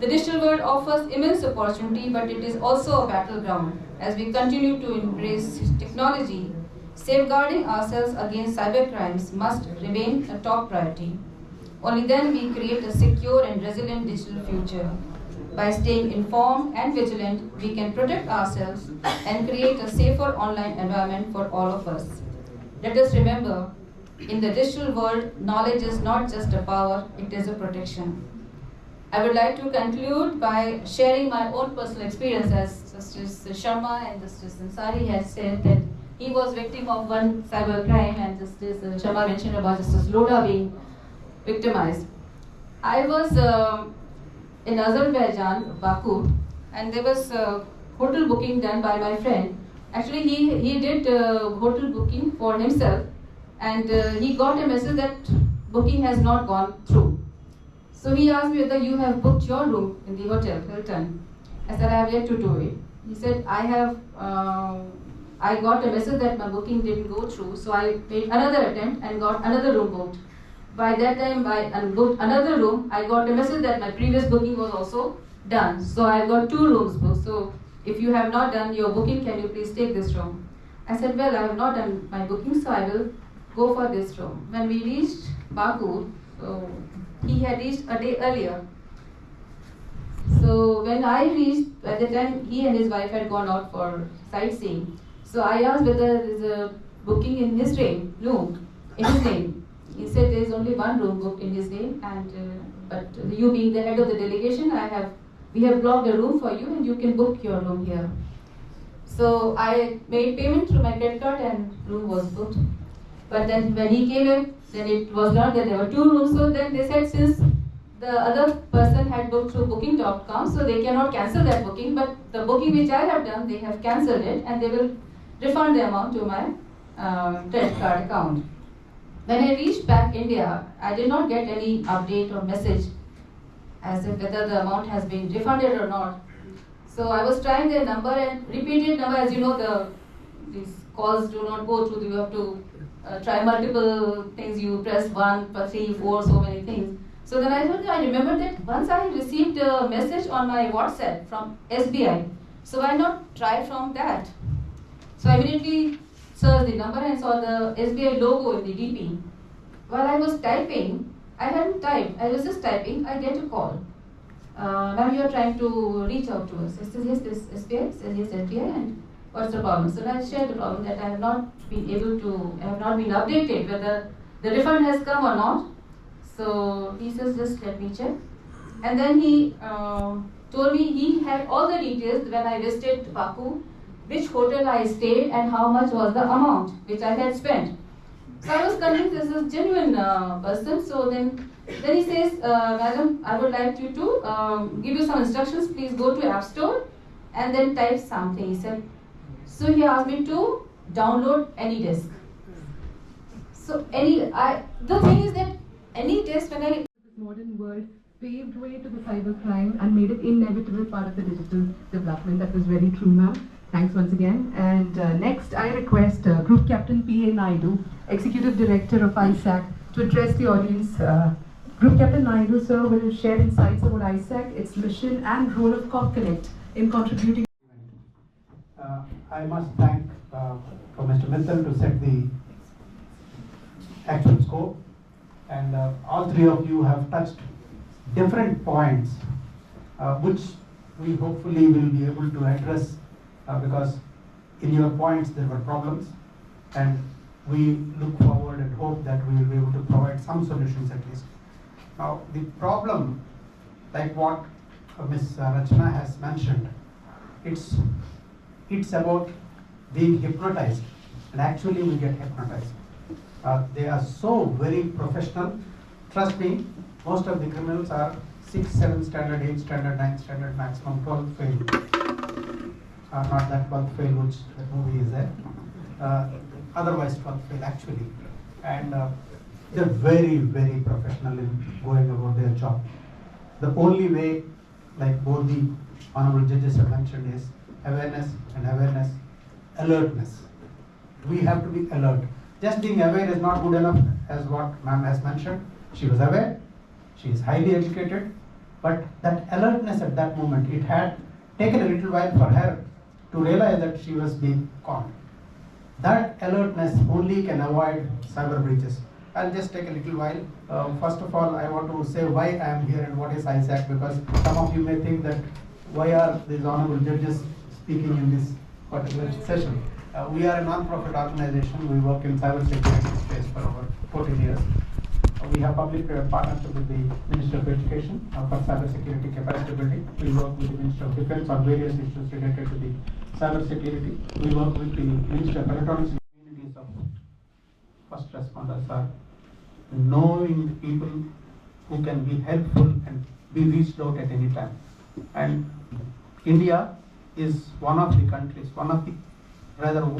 The digital world offers immense opportunity, but it is also a battleground. As we continue to embrace technology, safeguarding ourselves against cybercrimes must remain a top priority. Only then we create a secure and resilient digital future. By staying informed and vigilant, we can protect ourselves and create a safer online environment for all of us. Let us remember, in the digital world, knowledge is not just a power, it is a protection. I would like to conclude by sharing my own personal experience. As Justice Sharma and Justice Ansari has said that he was victim of one cybercrime, and Justice Sharma mentioned about Justice Loda being victimized. I was in Azerbaijan, Baku, and there was hotel booking done by my friend. Actually, he did hotel booking for himself, and he got a message that booking has not gone through. So he asked me whether you have booked your room in the hotel, Hilton. I said, I have yet to do it. He said, I got a message that my booking didn't go through, so I made another attempt and got another room booked. By that time, I booked another room. I got a message that my previous booking was also done. So I got 2 rooms booked. So if you have not done your booking, can you please take this room? I said, well, I have not done my booking, so I will go for this room. When we reached Baku, so he had reached a day earlier. So when I reached, at the time he and his wife had gone out for sightseeing. So I asked whether there is a booking in his name, in his name. He said there is only one room booked in his name, and but you being the head of the delegation, we have blocked a room for you, and you can book your room here. So I made payment through my credit card, and room was booked. But then when he came in, then it was learned that there were 2 rooms. So then they said, since the other person had booked through booking.com, so they cannot cancel that booking. But the booking which I have done, they have cancelled it, and they will refund the amount to my credit card account. When I reached back India, I did not get any update or message as if whether the amount has been refunded or not. So I was trying their number and repeated number. As you know, these calls do not go through. You have to try multiple things. You press 1, 3, 4, so many things. So then I remembered that once I received a message on my WhatsApp from SBI. So why not try from that? So I immediately searched the number and saw the SBI logo in the DP. While I was typing, I hadn't typed. I was just typing. I get a call. Now you are trying to reach out to us. I said, yes, this SBI. Says, yes, SBI. And what's the problem? So I shared the problem that I have not been updated whether the refund has come or not. So he says, just let me check. And then he told me he had all the details when I visited Baku, which hotel I stayed and how much was the amount which I had spent. So I was convinced this is a genuine person. So then he says, madam, I would like you to give you some instructions. Please go to App Store and then type something. He said, so he asked me to download any disk. So the thing is that any disk when This modern world paved way to the cybercrime and made it inevitable part of the digital development. That was very true, ma'am. Thanks once again. And next, I request Group Captain P.A. Naidu, Executive Director of ISAC, to address the audience. Group Captain Naidu, sir, will share insights about ISAC, its mission and role of COP-Connect in contributing. I must thank for Mr. Mittal to set the actual scope. And all three of you have touched different points, which we hopefully will be able to address because in your points there were problems, and we look forward and hope that we will be able to provide some solutions at least. Now, the problem, like what Ms. Rachna has mentioned, it's about being hypnotized, and actually we get hypnotized. They are so very professional. Trust me, most of the criminals are 6, 7 standard, 8 standard, 9 standard, maximum 12 fail. Not that 12th fail which the movie is there. Otherwise 12th fail actually. And they're very, very professional in going about their job. The only way, like both the honorable judges have mentioned, is awareness, alertness. We have to be alert. Just being aware is not good enough, as what ma'am has mentioned. She was aware, she is highly educated, but that alertness at that moment, it had taken a little while for her to realize that she was being conned. That alertness only can avoid cyber breaches. I'll just take a little while. First of all, I want to say why I am here and what is ISAC, because some of you may think that why are these honorable judges speaking in this particular session. We are a non-profit organization. We work in cyber security space for over 14 years. We have public partnership with the Ministry of Education for cyber security capacity building. We work with the Ministry of Defense on various issues related to the cyber security. We work with the Ministry of Electronics. Communities of first responders are knowing people who can be helpful and be reached out at any time. And India is one of the countries,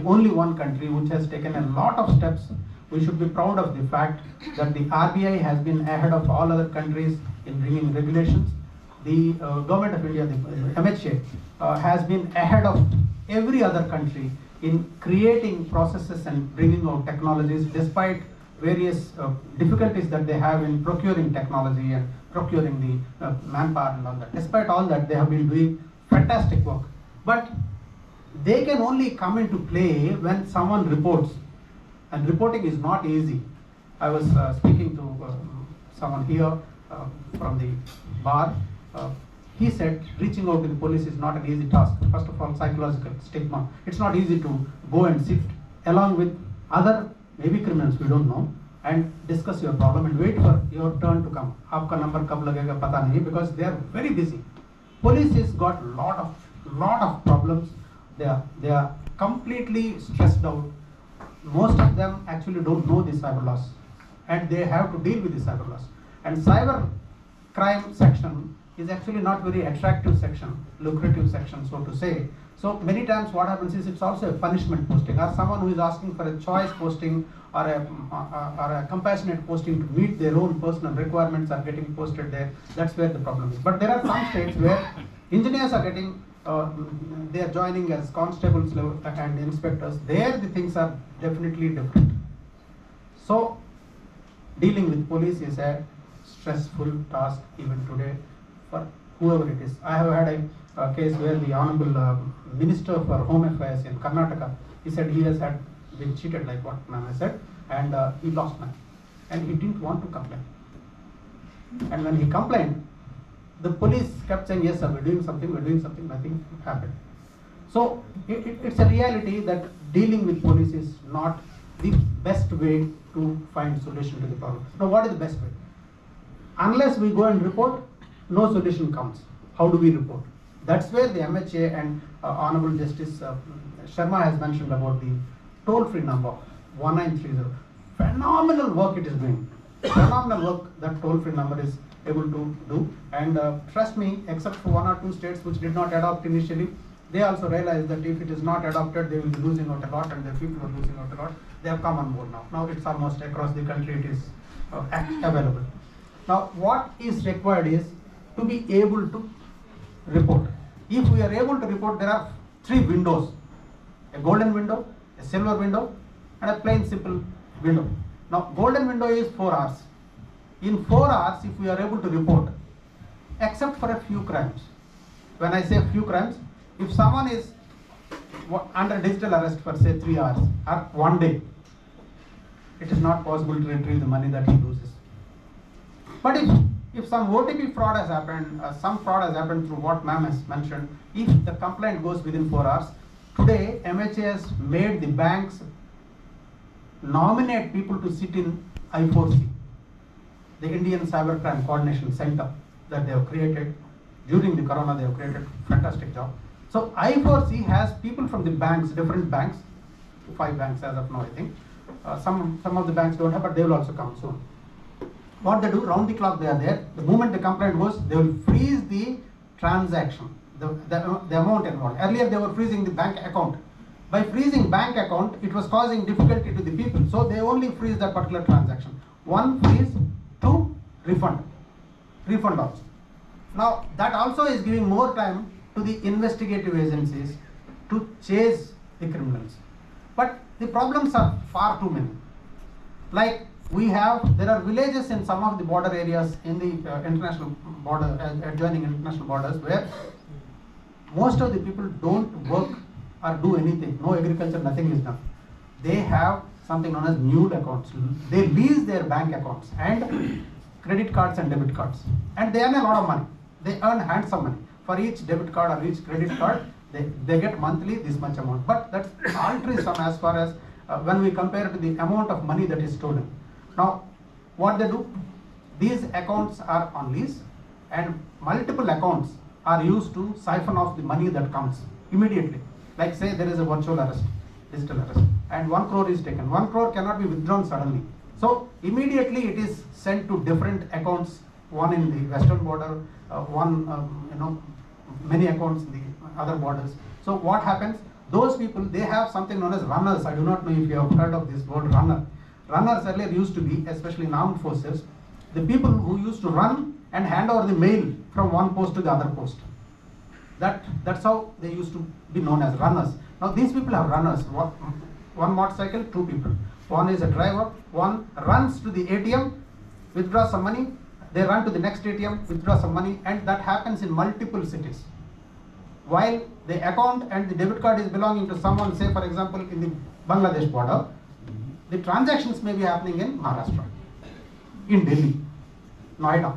only one country which has taken a lot of steps. We should be proud of the fact that the RBI has been ahead of all other countries in bringing regulations. The government of India, the MHA, has been ahead of every other country in creating processes and bringing out technologies despite various difficulties that they have in procuring technology and procuring the manpower and all that. Despite all that, they have been doing fantastic work. But they can only come into play when someone reports, and reporting is not easy. I was speaking to someone here from the bar. He said reaching out to the police is not an easy task. First of all, psychological stigma. It's not easy to go and sit along with other maybe criminals, we don't know, and discuss your problem and wait for your turn to come. Aapka number kab lagega pata nahi, because they are very busy. Police has got lot of problems. They are completely stressed out. Most of them actually don't know the cyber laws, and they have to deal with the cyber laws. And cyber crime section is actually not very attractive section, lucrative section, so to say. So many times what happens is it's also a punishment posting, or someone who is asking for a choice posting or a compassionate posting to meet their own personal requirements are getting posted there. That's where the problem is. But there are some states where engineers are getting, they are joining as constables and inspectors. There the things are definitely different. So dealing with police is a stressful task even today for whoever it is. I have had a case where the Honorable Minister for Home Affairs in Karnataka, he said he has been cheated, like what ma'am has said, and he lost money. And he didn't want to complain. And when he complained, the police kept saying, yes sir, we're doing something, nothing happened. So it's a reality that dealing with police is not the best way to find solution to the problem. Now what is the best way? Unless we go and report, no solution comes. How do we report? That's where the MHA and Honorable Justice Sharma has mentioned about the toll-free number 1930. Phenomenal work it is doing. Phenomenal work that toll-free number is able to do. And trust me, except for 1 or 2 states which did not adopt initially, they also realized that if it is not adopted, they will be losing out a lot, and the people are losing out a lot. They have come on board now. Now it's almost across the country, it is available. Now what is required is to be able to report. If we are able to report, there are 3 windows: a golden window, a silver window, and a plain simple window. Now golden window is 4 hours. In 4 hours, if we are able to report, except for a few crimes. When I say a few crimes, if someone is under digital arrest for say 3 hours or 1 day, it is not possible to retrieve the money that he loses. But if some OTP fraud has happened, some fraud has happened through what ma'am has mentioned, if the complaint goes within 4 hours, today MHA has made the banks nominate people to sit in I4C, the Indian Cybercrime Coordination Center that they have created. During the corona, they have created a fantastic job. So I4C has people from the banks, different banks, 5 banks as of now I think. Some of the banks don't have, but they will also come soon. What they do, round the clock they are there. The moment the complaint goes, they will freeze the transaction, the amount involved. Earlier they were freezing the bank account. By freezing bank account, it was causing difficulty to the people. So they only freeze that particular transaction. 1 freeze, 2 refund also. Now that also is giving more time to the investigative agencies to chase the criminals. But the problems are far too many. Like there are villages in some of the border areas in the international border, adjoining international borders, where most of the people don't work or do anything. No agriculture, nothing is done. They have something known as mule accounts. They lease their bank accounts and credit cards and debit cards, and they earn a lot of money. They earn handsome money. For each debit card or each credit card, they get monthly this much amount. But that's altruism as far as when we compare to the amount of money that is stolen. Now, what they do, these accounts are on lease, and multiple accounts are used to siphon off the money that comes immediately. Like say there is a virtual arrest, digital arrest, and 1 crore is taken. 1 crore cannot be withdrawn suddenly. So immediately it is sent to different accounts, one in the western border, many accounts in the other borders. So what happens? Those people, they have something known as runners. I do not know if you have heard of this word runner. Runners earlier used to be, especially in armed forces, the people who used to run and hand over the mail from one post to the other post. That's how they used to be known as runners. Now these people have runners. One motorcycle, 2 people. One is a driver, one runs to the ATM, withdraws some money, they run to the next ATM, withdraw some money, and that happens in multiple cities. While the account and the debit card is belonging to someone, say for example in the Bangladesh border, the transactions may be happening in Maharashtra, in Delhi, Noida.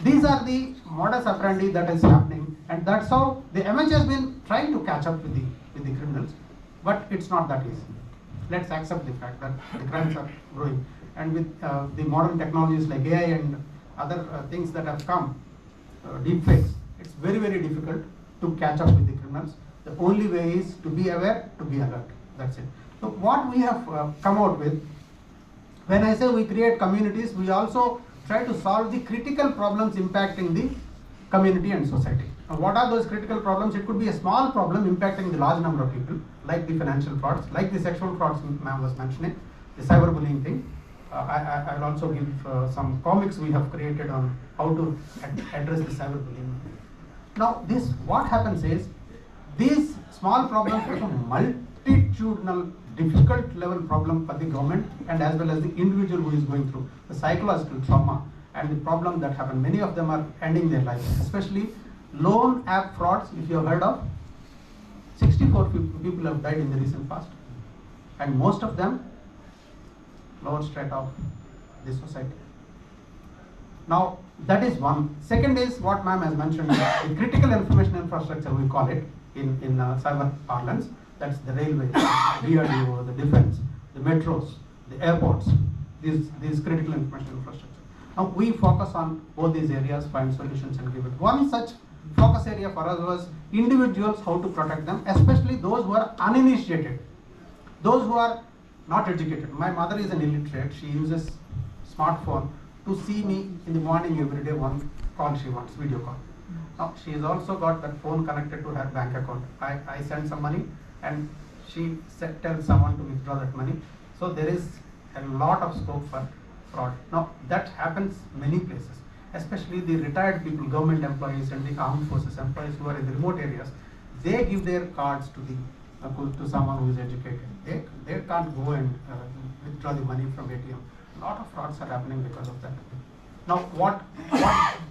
These are the modus operandi that is happening, and that's how the MH has been trying to catch up with the criminals, but it's not that easy. Let's accept the fact that the crimes are growing, and with the modern technologies like AI and other things that have come, deepfakes, it's very, very difficult to catch up with the criminals. The only way is to be aware, to be alert. That's it. So what we have come out with, when I say we create communities, we also try to solve the critical problems impacting the community and society. Now, what are those critical problems? It could be a small problem impacting the large number of people, like the financial frauds, like the sexual frauds ma'am was mentioning, the cyberbullying thing. I will also give some comics we have created on how to address the cyberbullying. Now, what happens is, these small problems become multitudinal, difficult level problem for the government and as well as the individual who is going through the psychological trauma and the problem that happen. Many of them are ending their lives, especially loan app frauds. If you have heard of, 64 people have died in the recent past, and most of them lower strata of the society. Now, that is one. Second is what ma'am has mentioned, the critical information infrastructure, we call it in cyber parlance. That's the railway, DRDO, the defense, the metros, the airports, these critical information infrastructure. Now, we focus on both these areas, find solutions and give it. One such focus area for us was individuals, how to protect them, especially those who are uninitiated, those who are not educated. My mother is an illiterate. She uses smartphone to see me in the morning every day. One call she wants, video call. Now, she has also got that phone connected to her bank account. I send some money and she tells someone to withdraw that money. So there is a lot of scope for fraud. Now, that happens many places, especially the retired people, government employees and the armed forces employees who are in the remote areas. They give their cards to someone who is educated. They can't go and withdraw the money from ATM. A lot of frauds are happening because of that. Now, what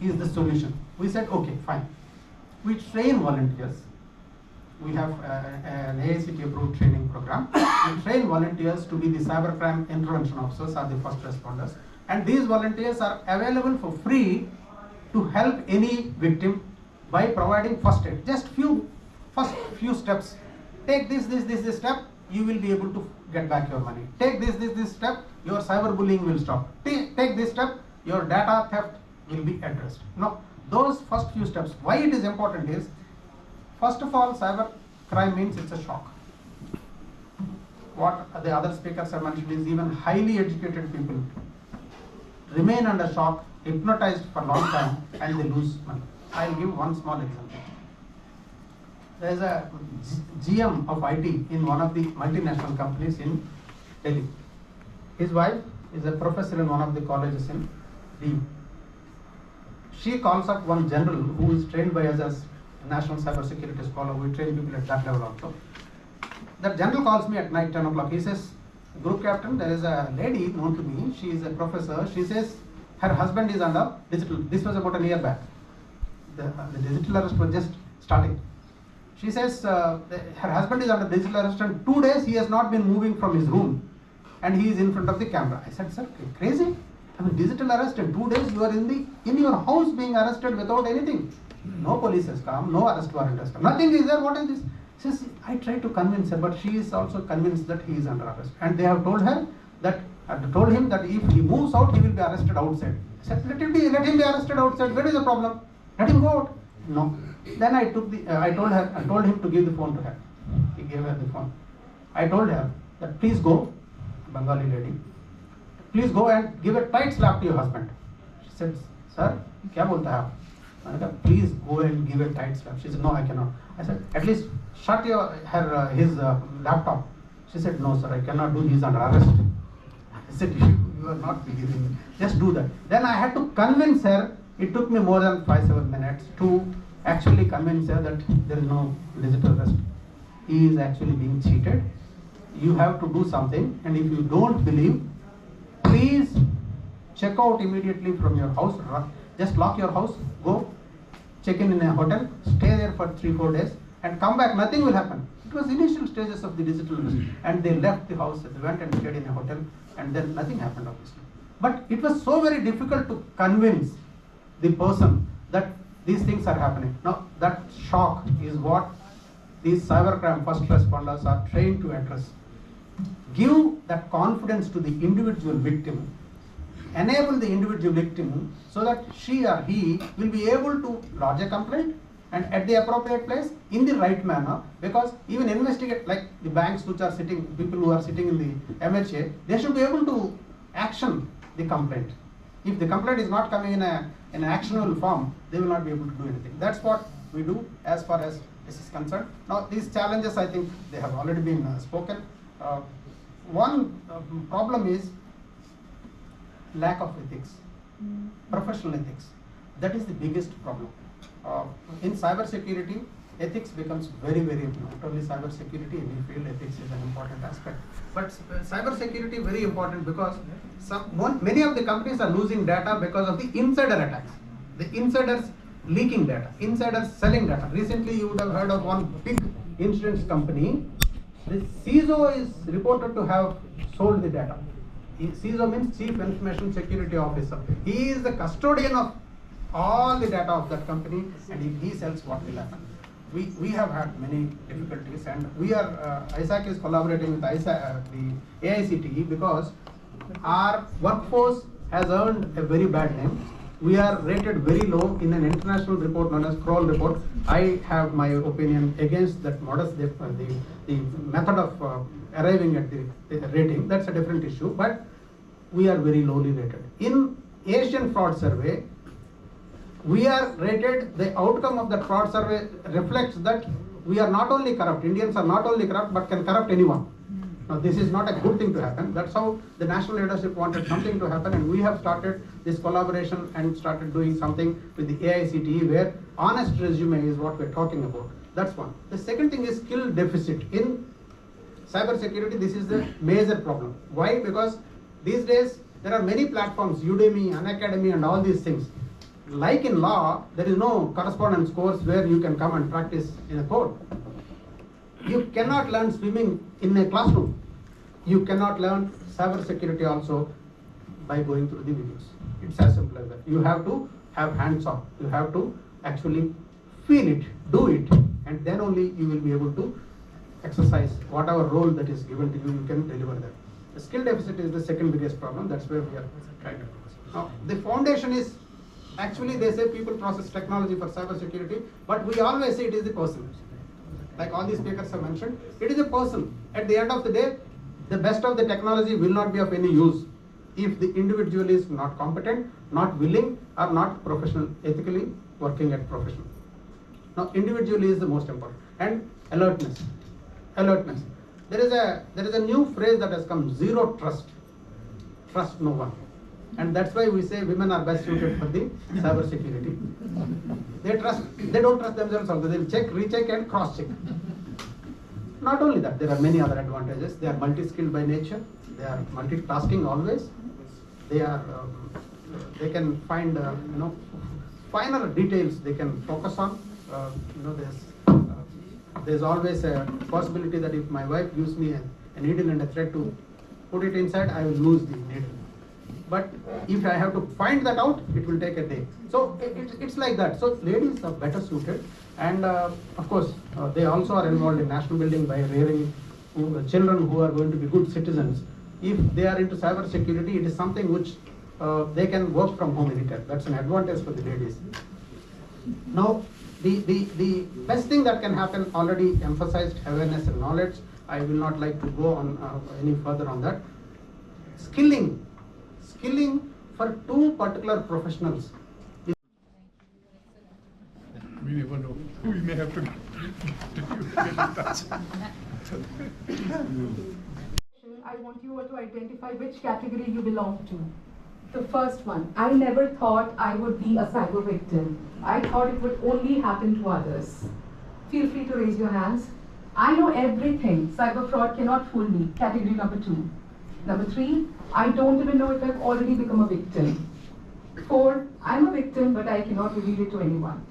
is the solution? We said, okay, fine. We train volunteers. We have an AICT approved training program. We train volunteers to be the cybercrime intervention officers or the first responders. And these volunteers are available for free to help any victim by providing first aid. Just first few steps. Take this step, you will be able to get back your money. Take this step, your cyberbullying will stop. Take this step, your data theft will be addressed. Now, those first few steps, why it is important is, first of all, cyber crime means it's a shock. What the other speakers have mentioned is, even highly educated people remain under shock, hypnotized for a long time, and they lose money. I'll give one small example. There is a GM of IT in one of the multinational companies in Delhi. His wife is a professor in one of the colleges in Delhi. She calls up one general who is trained by us as a national cybersecurity scholar. We train people at that level also. That general calls me at night 10 o'clock. He says, "Group captain, there is a lady known to me. She is a professor. She says her husband is under digital." This was about a year back. The digital arrest was just starting. She says her husband is under digital arrest, and 2 days he has not been moving from his room, and he is in front of the camera. I said, "Sir, crazy? I mean, digital arrest in 2 days, you are in your house being arrested without anything. No police has come, no arrest warrant has come. Nothing is there. What is this?" She says, "I tried to convince her, but she is also convinced that he is under arrest. And they have told him that if he moves out, he will be arrested outside." I said, let him be arrested outside. Where is the problem? Let him go out." No. Then I told him to give the phone to her. He gave her the phone. I told her that, "Please go," Bengali lady, "please go and give a tight slap to your husband." She said, "Sir, kya bolta hai aap?" I said, "Please go and give a tight slap." She said, "No, I cannot." I said, "At least shut his laptop." She said, "No, sir, I cannot do. He is under arrest." I said, "You are not believing me. Just do that." Then I had to convince her. It took me more than 5-7 minutes to actually convince her that there is no digital arrest. He is actually being cheated. You have to do something, and if you don't believe, please check out immediately from your house. Just lock your house, go check in a hotel, stay there for 3-4 days, and come back. Nothing will happen. It was initial stages of the digital arrest, and they left the house. They went and stayed in a hotel, and then nothing happened, obviously. But it was so very difficult to convince the person that these things are happening. Now, that shock is what these cybercrime first responders are trained to address. Give that confidence to the individual victim, enable the individual victim so that she or he will be able to lodge a complaint and at the appropriate place in the right manner, because even investigate, like the banks which are sitting, people who are sitting in the MHA, they should be able to action the complaint. If the complaint is not coming in an actionable form, they will not be able to do anything. That's what we do as far as this is concerned. Now, these challenges, I think they have already been spoken. One problem is lack of ethics, professional ethics. That is the biggest problem. In cyber security, ethics becomes very, very important. Not only cyber security, any field ethics is an important aspect. But cyber security very important because many of the companies are losing data because of the insider attacks. The insiders leaking data, insiders selling data. Recently, you would have heard of one big insurance company. The CISO is reported to have sold the data. CISO means Chief Information Security Officer. He is the custodian of all the data of that company, and if he sells, what will happen? We have had many difficulties, and we are ISAC is collaborating with the AICTE because our workforce has earned a very bad name. We are rated very low in an international report known as Kroll report. I have my opinion against that modus, the method of arriving at the rating. That's a different issue, but we are very lowly rated. In Asian Fraud Survey, we are rated, the outcome of that fraud survey reflects that we are not only corrupt, Indians are not only corrupt, but can corrupt anyone. Now, this is not a good thing to happen. That's how the national leadership wanted something to happen, and we have started this collaboration and started doing something with the AICTE where honest resume is what we're talking about. That's one. The second thing is skill deficit. In cyber security, this is the major problem. Why? Because these days there are many platforms, Udemy, Unacademy, and all these things. Like in law, there is no correspondence course where you can come and practice in a court. You cannot learn swimming in a classroom. You cannot learn cyber security also by going through the videos. It's as simple as that. You have to have hands-on. You have to actually feel it, do it, and then only you will be able to exercise whatever role that is given to you, you can deliver that. The skill deficit is the second biggest problem. That's where we are trying to focus. Now, the foundation is, actually they say people process technology for cyber security, but we always say it is the person. Like all these speakers have mentioned, it is a person. At the end of the day, the best of the technology will not be of any use if the individual is not competent, not willing, or not professional, ethically working at professional. Now, individually is the most important. And alertness. Alertness. There is a new phrase that has come, zero trust. Trust no one. And that's why we say women are best suited for the cyber security. They don't trust themselves also. They'll check, recheck, and cross-check. Not only that, there are many other advantages. They are multi-skilled by nature. They are multitasking always. They can find finer details they can focus on. There's always a possibility that if my wife gives me a needle and a thread to put it inside, I will lose the needle. But if I have to find that out, it will take a day. So it's like that. So ladies are better suited, and of course they also are involved in national building by rearing children who are going to be good citizens. If they are into cyber security, it is something which they can work from home anytime. That's an advantage for the ladies. Now, the best thing that can happen, already emphasized, awareness and knowledge. I will not like to go on any further on that. Skilling for two particular professionals. We never know. We may have to get in touch. I want you all to identify which category you belong to. The first one, I never thought I would be a cyber victim. I thought it would only happen to others. Feel free to raise your hands. I know everything. Cyber fraud cannot fool me. Category number 2. Number 3, I don't even know if I've already become a victim. 4, I'm a victim, but I cannot reveal it to anyone.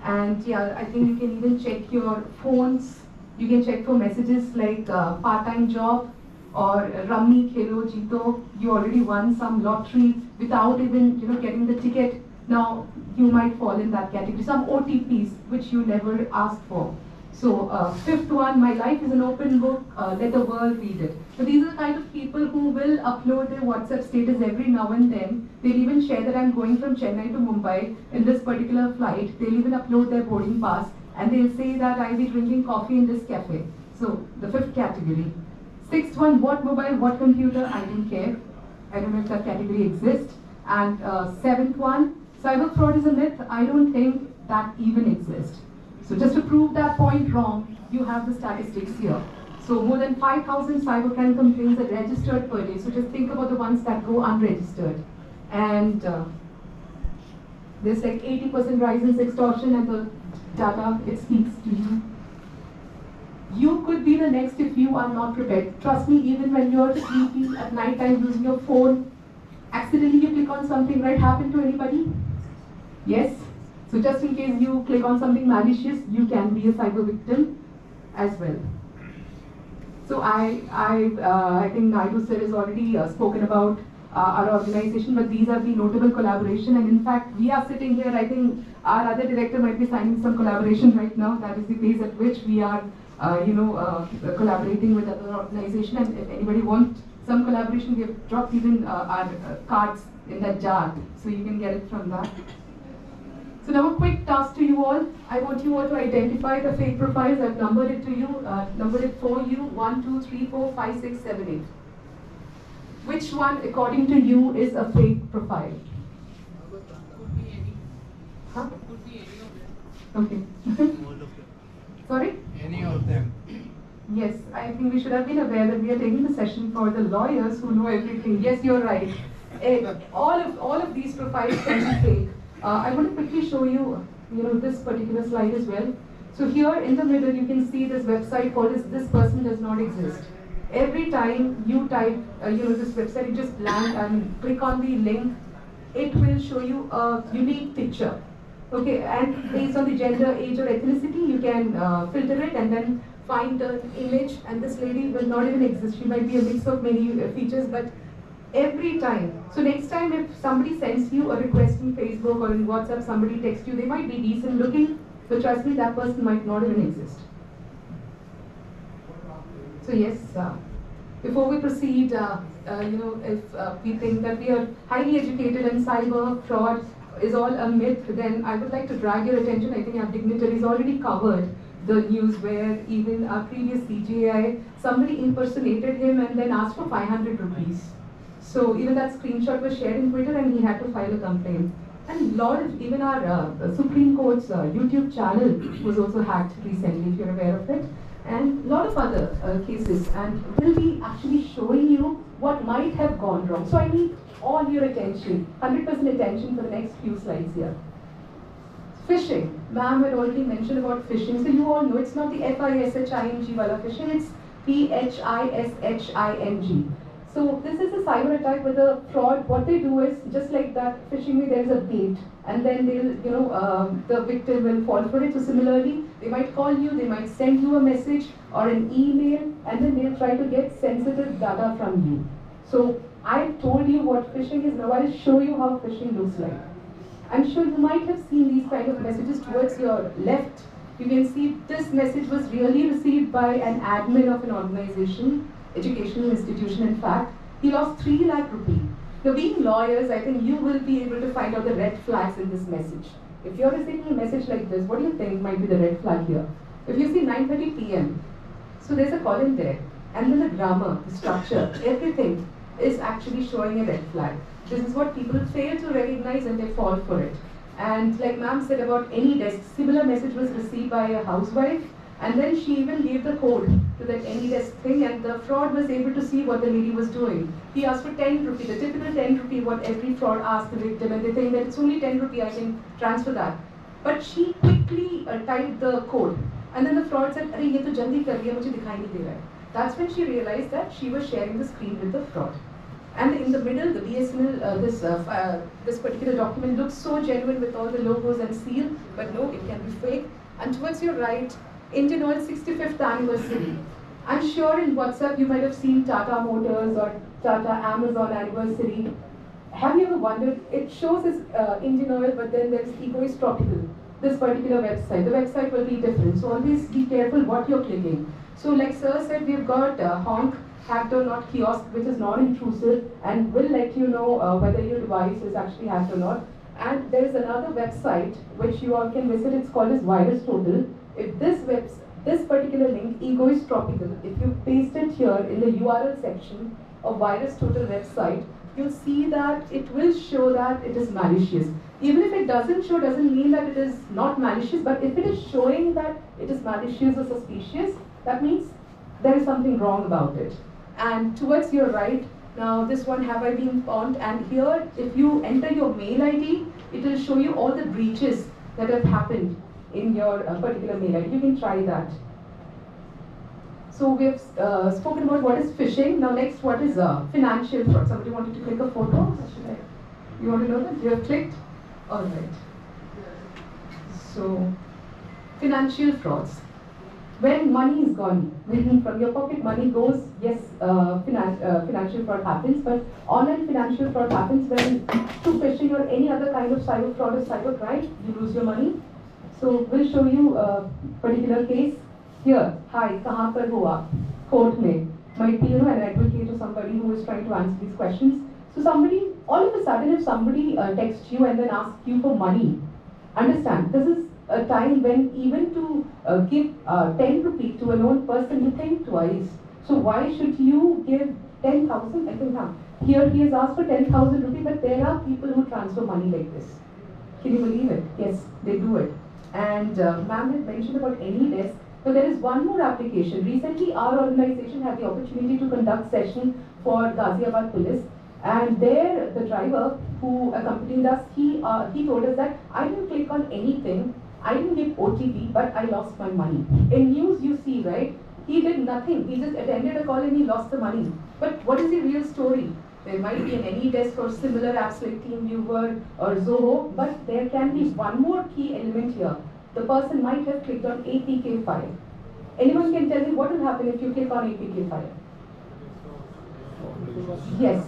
And yeah, I think you can even check your phones. You can check for messages like part-time job or Rummy, Khelo, Jito. You already won some lottery without even getting the ticket. Now you might fall in that category. Some OTPs which you never asked for. So fifth one, my life is an open book, let the world read it. So these are the kind of people who will upload their WhatsApp status every now and then. They'll even share that I'm going from Chennai to Mumbai in this particular flight. They'll even upload their boarding pass and they'll say that I'll be drinking coffee in this cafe. So the fifth category. Sixth one, what mobile, what computer, I don't care. I don't know if that category exists. And seventh one, cyber fraud is a myth. I don't think that even exists. So just to prove that point wrong, you have the statistics here. So more than 5,000 cybercrime complaints are registered per day. So just think about the ones that go unregistered. And there's like 80% rise in extortion, and the data, it speaks to you. You could be the next if you are not prepared. Trust me, even when you're sleepy at night time using your phone, accidentally you click on something, right? Happened to anybody? Yes? So just in case you click on something malicious, you can be a cyber victim as well. So I think Naidu sir has already spoken about our organization, but these are the notable collaboration, and in fact we are sitting here. I think our other director might be signing some collaboration right now. That is the pace at which we are collaborating with other organization, and if anybody wants some collaboration, we have dropped even our cards in that jar, so you can get it from that. So now a quick task to you all. I want you all to identify the fake profiles. I've numbered it to you, numbered it for you, 1, 2, 3, 4, 5, 6, 7, 8. Which one, according to you, is a fake profile? Could be any. Huh? Could be any of them. Okay. Sorry? Any of them. Yes, I think we should have been aware that we are taking the session for the lawyers who know everything. Yes, you're right. All of these profiles can be fake. I want to quickly show you, this particular slide as well. So here in the middle, you can see this website called "This person does not exist." Every time you type, this website, you just blank and click on the link, it will show you a unique picture. Okay, and based on the gender, age, or ethnicity, you can filter it and then find the image. And this lady will not even exist. She might be a mix of many features, but every time. So next time if somebody sends you a request in Facebook or in WhatsApp, somebody texts you, they might be decent looking, but trust me, that person might not even exist. So yes, before we proceed, if we think that we are highly educated and cyber fraud is all a myth, then I would like to drag your attention. I think our dignitaries already covered the news where even our previous CGI, somebody impersonated him and then asked for 500 rupees. So even that screenshot was shared in Twitter and he had to file a complaint. And a lot of, even our Supreme Court's YouTube channel was also hacked recently, if you're aware of it. And a lot of other cases. And we'll be actually showing you what might have gone wrong. So I need all your attention, 100% attention for the next few slides here. Phishing. Ma'am had already mentioned about phishing. So you all know it's not the F-I-S-H-I-N-G wala phishing, it's P-H-I-S-H-I-N-G. So this is a cyber attack with a fraud. What they do is, just like that, phishing me, there is a bait, and then they'll, the victim will fall for it. So similarly, they might call you, they might send you a message or an email, and then they'll try to get sensitive data from you. So I've told you what phishing is. Now I'll show you how phishing looks like. I'm sure you might have seen these kind of messages towards your left. You can see this message was really received by an admin of an organization, educational institution in fact. He lost 3 lakh rupees. Now being lawyers, I think you will be able to find out the red flags in this message. If you're receiving a message like this, what do you think might be the red flag here? If you see 9:30 p.m., so there's a column there, and then the grammar, the structure, everything is actually showing a red flag. This is what people fail to recognize and they fall for it. And like ma'am said about any desk, similar message was received by a housewife, and then she even gave the code to that AnyDesk thing, and the fraud was able to see what the lady was doing. He asked for 10 rupee, the typical 10 rupee what every fraud asks the victim, and they think that it's only 10 rupee, I can transfer that. But she quickly typed the code, and then the fraud said, "Arey, ye to jaldi kar liya, mujhe dikhai nahi de raha hai." That's when she realized that she was sharing the screen with the fraud. And in the middle, the BSNL, this particular document looks so genuine with all the logos and seal, but no, it can be fake. And towards your right, Indian Oil 65th anniversary. I'm sure in WhatsApp you might have seen Tata Motors or Tata Amazon anniversary. Have you ever wondered, it shows as Indian Oil, but then there's Egoist Tropical, this particular website. The website will be different, so always be careful what you're clicking. So like sir said, we've got Honk, hacked or not kiosk, which is non-intrusive and will let you know whether your device is actually hacked or not. And there is another website which you all can visit, it's called as Virus Total. If this particular link, Egoist Tropical, if you paste it here in the URL section of Virus Total website, you'll see that it will show that it is malicious. Even if it doesn't show, doesn't mean that it is not malicious, but if it is showing that it is malicious or suspicious, that means there is something wrong about it. And towards your right, now this one, have I been pawned? And here, if you enter your mail ID, it will show you all the breaches that have happened in your particular mail ID. You can try that. So we have spoken about what is phishing. Now next, what is financial fraud? Somebody wanted to click a photo? Should I? You want to know that? You have clicked? All right. So, financial frauds. When money is gone, when from your pocket money goes, yes, financial fraud happens, but online financial fraud happens when through phishing or any other kind of cyber fraud or cybercrime, you lose your money. So we'll show you a particular case here. Hi, kahan par ho aap? Court mein. Might be, an advocate or somebody who is trying to answer these questions. So somebody, all of a sudden, if somebody texts you and then asks you for money, understand, this is a time when even to give 10 rupees to a known person, you think twice. So why should you give 10,000? I think here he has asked for 10,000 rupees, but there are people who transfer money like this. Can you believe it? Yes, they do it. And ma'am had mentioned about any desk. So there is one more application. Recently, our organization had the opportunity to conduct session for Ghaziabad Police. And there, the driver who accompanied us, he told us that I didn't click on anything, I didn't give OTP, but I lost my money. In news, you see, right? He did nothing. He just attended a call and he lost the money. But what is the real story? There might be an AnyDesk or similar apps like TeamViewer or Zoho, but there can be one more key element here. The person might have clicked on APK file. Anyone can tell me what will happen if you click on APK file? Yes.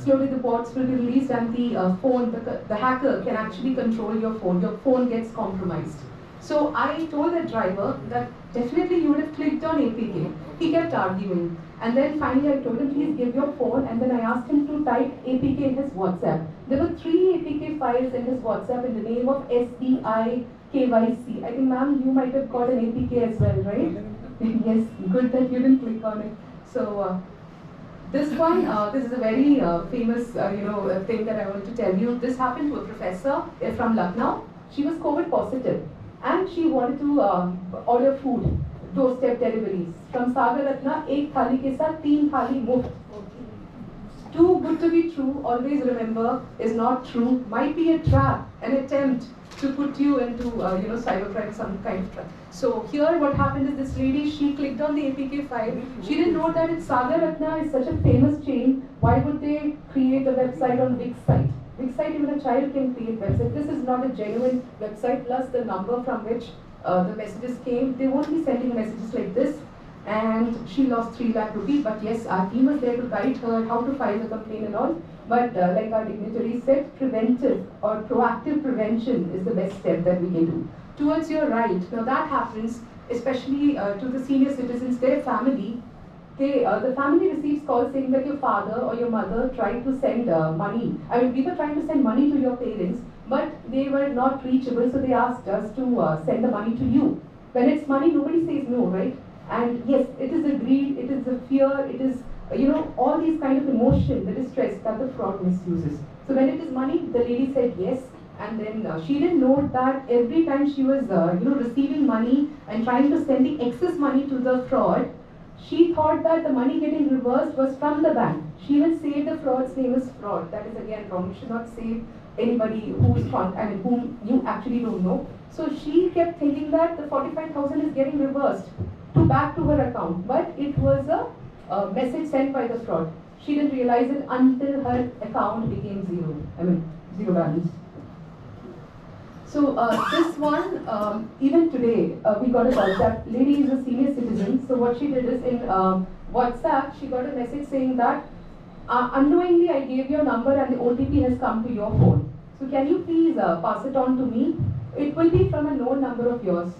Slowly the bots will be released and the hacker can actually control your phone gets compromised. So I told the driver that definitely you would have clicked on APK. He kept arguing. And then finally I told him, please give your phone, and then I asked him to type APK in his WhatsApp. There were 3 APK files in his WhatsApp in the name of SBI KYC. I think ma'am, you might have got an APK as well, right? Yes, good that you didn't click on it. So this one, this is a very famous, thing that I want to tell you. This happened to a professor from Lucknow. She was COVID positive, and she wanted to order food, doorstep deliveries from Sagar Ratna. 1 thali ke saath 3 thali muft. Too good to be true. Always remember, is not true. Might be a trap, an attempt to put you into, cybercrime, some kind of trap. So here what happened is this lady, she clicked on the APK file. She didn't know that it's Sagar Ratna is such a famous chain. Why would they create a website on Wixsite? Wixsite, even a child can create website. This is not a genuine website, plus the number from which the messages came. They won't be sending messages like this. And she lost 3 lakh rupees. But yes, our team was there to guide her how to file the complaint and all. But like our dignitary said, preventive or proactive prevention is the best step that we can do. Towards your right, now that happens especially to the senior citizens, their family. The family receives calls saying that your father or your mother tried to send money. I mean, we were trying to send money to your parents, but they were not reachable, so they asked us to send the money to you. When it's money, nobody says no, right? And yes, it is the greed, it is the fear, it is all these kind of emotion, the distress that the fraud misuses. So when it is money, the lady said yes, and then she didn't know that every time she was receiving money and trying to send the excess money to the fraud, she thought that the money getting reversed was from the bank. She even said the fraud's name is fraud. That is again wrong. You should not say anybody whom you actually don't know. So she kept thinking that the 45,000 is getting reversed back to her account, but it was a message sent by the fraud. She didn't realize it until her account became zero balance. So this one, even today, we got a call. That lady is a senior citizen. So what she did is in WhatsApp, she got a message saying that unknowingly I gave your number and the OTP has come to your phone. So can you please pass it on to me? It will be from a known number of yours.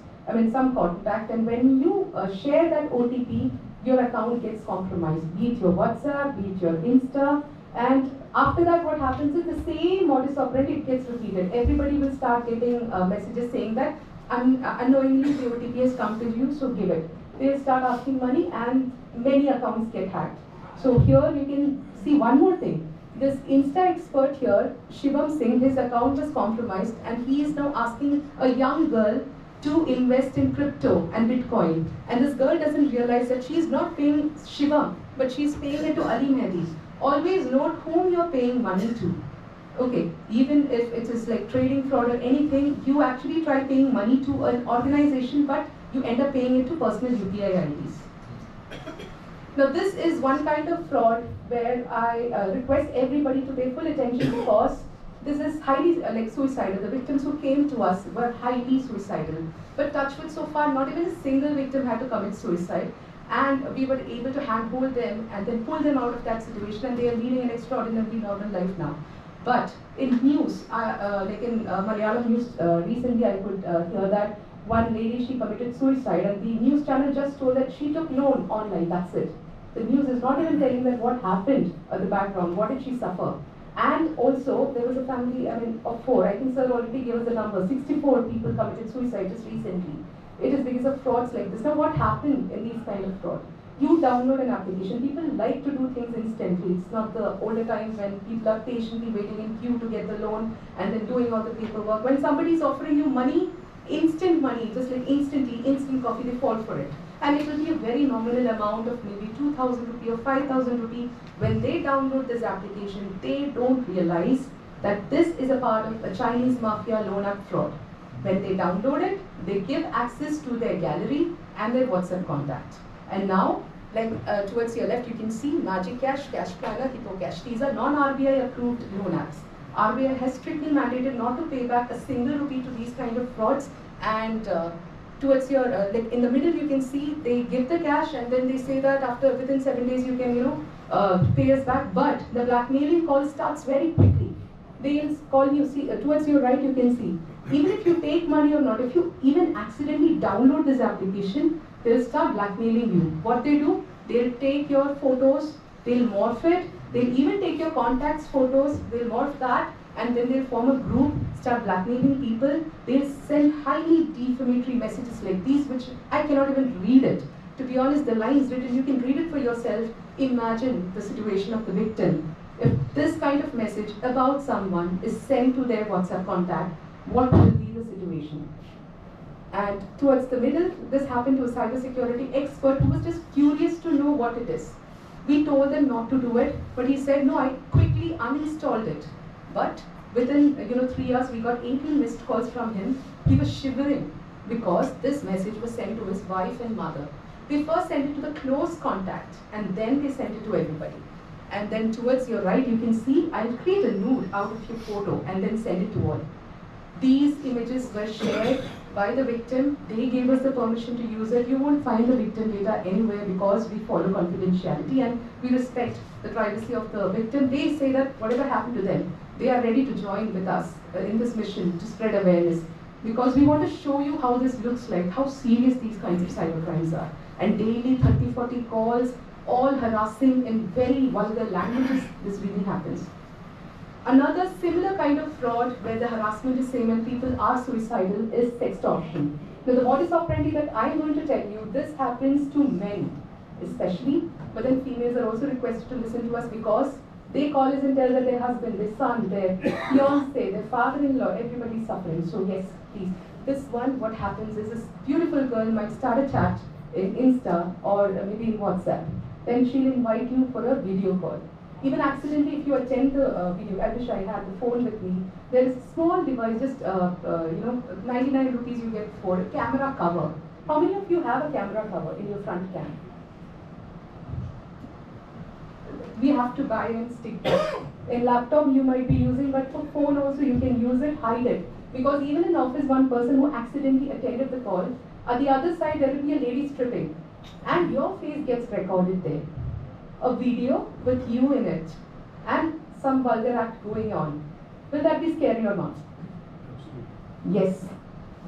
Some contact, and when you share that OTP, your account gets compromised, be it your WhatsApp, be it your Insta, and after that what happens is the same modus operandi, it gets repeated. Everybody will start getting messages saying that unknowingly the OTP has come to you, so give it. They'll start asking money and many accounts get hacked. So here you can see one more thing. this Insta expert here, Shivam Singh, his account was compromised and he is now asking a young girl to invest in crypto and Bitcoin. And this girl doesn't realize that she is not paying Shivam, but she is paying it to Ali Mehdi. Always note whom you are paying money to. Okay, even if it is like trading fraud or anything, you actually try paying money to an organization, but you end up paying it to personal UPI IDs. Now this is one kind of fraud where I request everybody to pay full attention because this is highly like suicidal. The victims who came to us were highly suicidal. But touch wood, so far not even a single victim had to commit suicide. And we were able to handhold them and then pull them out of that situation, and they are leading an extraordinarily normal life now. But in news, like in Malayalam news, recently I could hear that one lady, she committed suicide and the news channel just told that she took loan online, that's it. The news is not even telling that what happened at the background, what did she suffer. And also, there was a family, of 4, I think sir already gave us the number, 64 people committed suicide just recently. It is because of frauds like this. Now what happened in these kind of fraud? You download an application, people like to do things instantly. It's not the older times when people are patiently waiting in queue to get the loan and then doing all the paperwork. When somebody is offering you money, instant money, just like instantly, instant coffee, they fall for it. And it will be a very nominal amount of maybe 2,000 rupee or 5,000 rupee. When they download this application, they don't realize that this is a part of a Chinese mafia loan app fraud. When they download it, they give access to their gallery and their WhatsApp contact. And now, like towards your left, you can see Magic Cash, Cash Planner, Hippo Cash. These are non-RBI approved loan apps. RBI has strictly mandated not to pay back a single rupee to these kind of frauds. And towards your, like in the middle, you can see they give the cash and then they say that within 7 days you can, pay us back. But the blackmailing call starts very quickly. They'll call you, see, towards your right, you can see. Even if you take money or not, if you even accidentally download this application, they'll start blackmailing you. What they do, they'll take your photos, they'll morph it, they'll even take your contacts photos, they'll morph that, and then they'll form a group, start blackmailing people. They'll send highly defamatory messages like these, which I cannot even read it. To be honest, the line is written, you can read it for yourself. Imagine the situation of the victim. If this kind of message about someone is sent to their WhatsApp contact, what will be the situation? And towards the middle, this happened to a cybersecurity expert who was just curious to know what it is. We told them not to do it, but he said, no, I quickly uninstalled it. But within 3 years, we got 18 missed calls from him. He was shivering because this message was sent to his wife and mother. They first sent it to the close contact, and then they sent it to everybody. And then towards your right, you can see, I'll create a nude out of your photo and then send it to all. These images were shared by the victim. They gave us the permission to use it. You won't find the victim data anywhere because we follow confidentiality and we respect the privacy of the victim. They say that whatever happened to them, they are ready to join with us in this mission to spread awareness, because we want to show you how this looks like, how serious these kinds of cybercrimes are. And daily 30-40 calls, all harassing in very vulgar languages, this really happens. Another similar kind of fraud where the harassment is same and people are suicidal is sextortion. Now the modus operandi that I am going to tell you, this happens to men especially, but then females are also requested to listen to us because they call us and tell that their husband, their son, their fiancé, their father-in-law, everybody is suffering. So yes, please. This one, what happens is this beautiful girl might start a chat in Insta or maybe in WhatsApp. Then she'll invite you for a video call. Even accidentally, if you attend the video, I wish I had the phone with me. There is a small device, just 99 rupees you get for a camera cover. How many of you have a camera cover in your front cam? We have to buy and stick that. In laptop you might be using, but for phone also you can use it, hide it. Because even in office, one person who accidentally attended the call, at the other side there will be a lady stripping, and your face gets recorded there. A video with you in it, and some vulgar act going on. Will that be scary or not? Yes.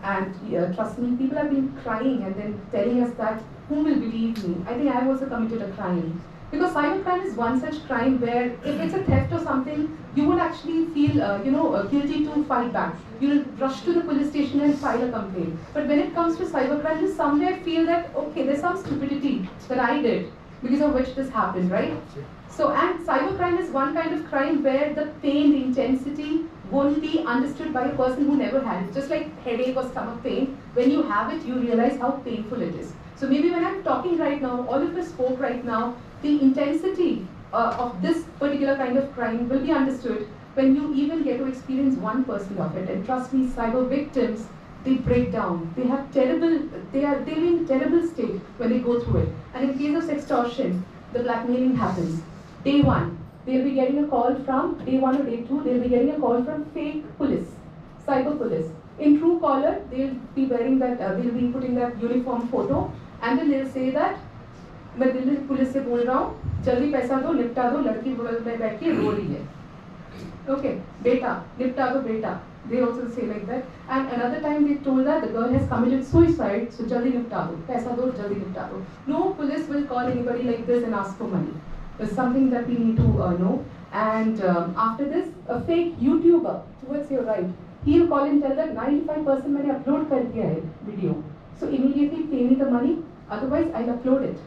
And trust me, people have been crying and then telling us that, who will believe me? I think I have also committed a crime. Because cybercrime is one such crime where if it's a theft or something, you would actually feel, guilty to fight back. You'll rush to the police station and file a complaint. But when it comes to cybercrime, you somewhere feel that, okay, there's some stupidity that I did, because of which this happened, right? So, and cybercrime is one kind of crime where the pain, the intensity won't be understood by a person who never had it. Just like headache or stomach pain, when you have it, you realize how painful it is. So maybe when I'm talking right now, all of us spoke right now, the intensity of this particular kind of crime will be understood when you even get to experience 1% of it. And trust me, cyber victims, they break down. They have terrible, they're in terrible state when they go through it. And in case of sextortion, the blackmailing happens. Day one, they'll be getting a call from, day one or day two, they'll be getting a call from fake police, cyber police. In Truecaller, they'll be wearing that, they'll be putting that uniform photo, and then they'll say that, मैं Delhi police से बोल रहा हूँ, जल्दी पैसा दो, निपटा दो, लड़की बगल में बैठ के रो रही है. Okay, beta, nipta do beta. They also say like that. And another time they told that the girl has committed suicide, so jaldi nipta do, paisa do, jaldi nipta do. No police will call anybody like this and ask for money. It's something that we need to know. And after this, a fake YouTuber towards your right, he'll call and tell that 95% मैंने upload कर दिया है video. So immediately pay me the money, otherwise I'll upload it.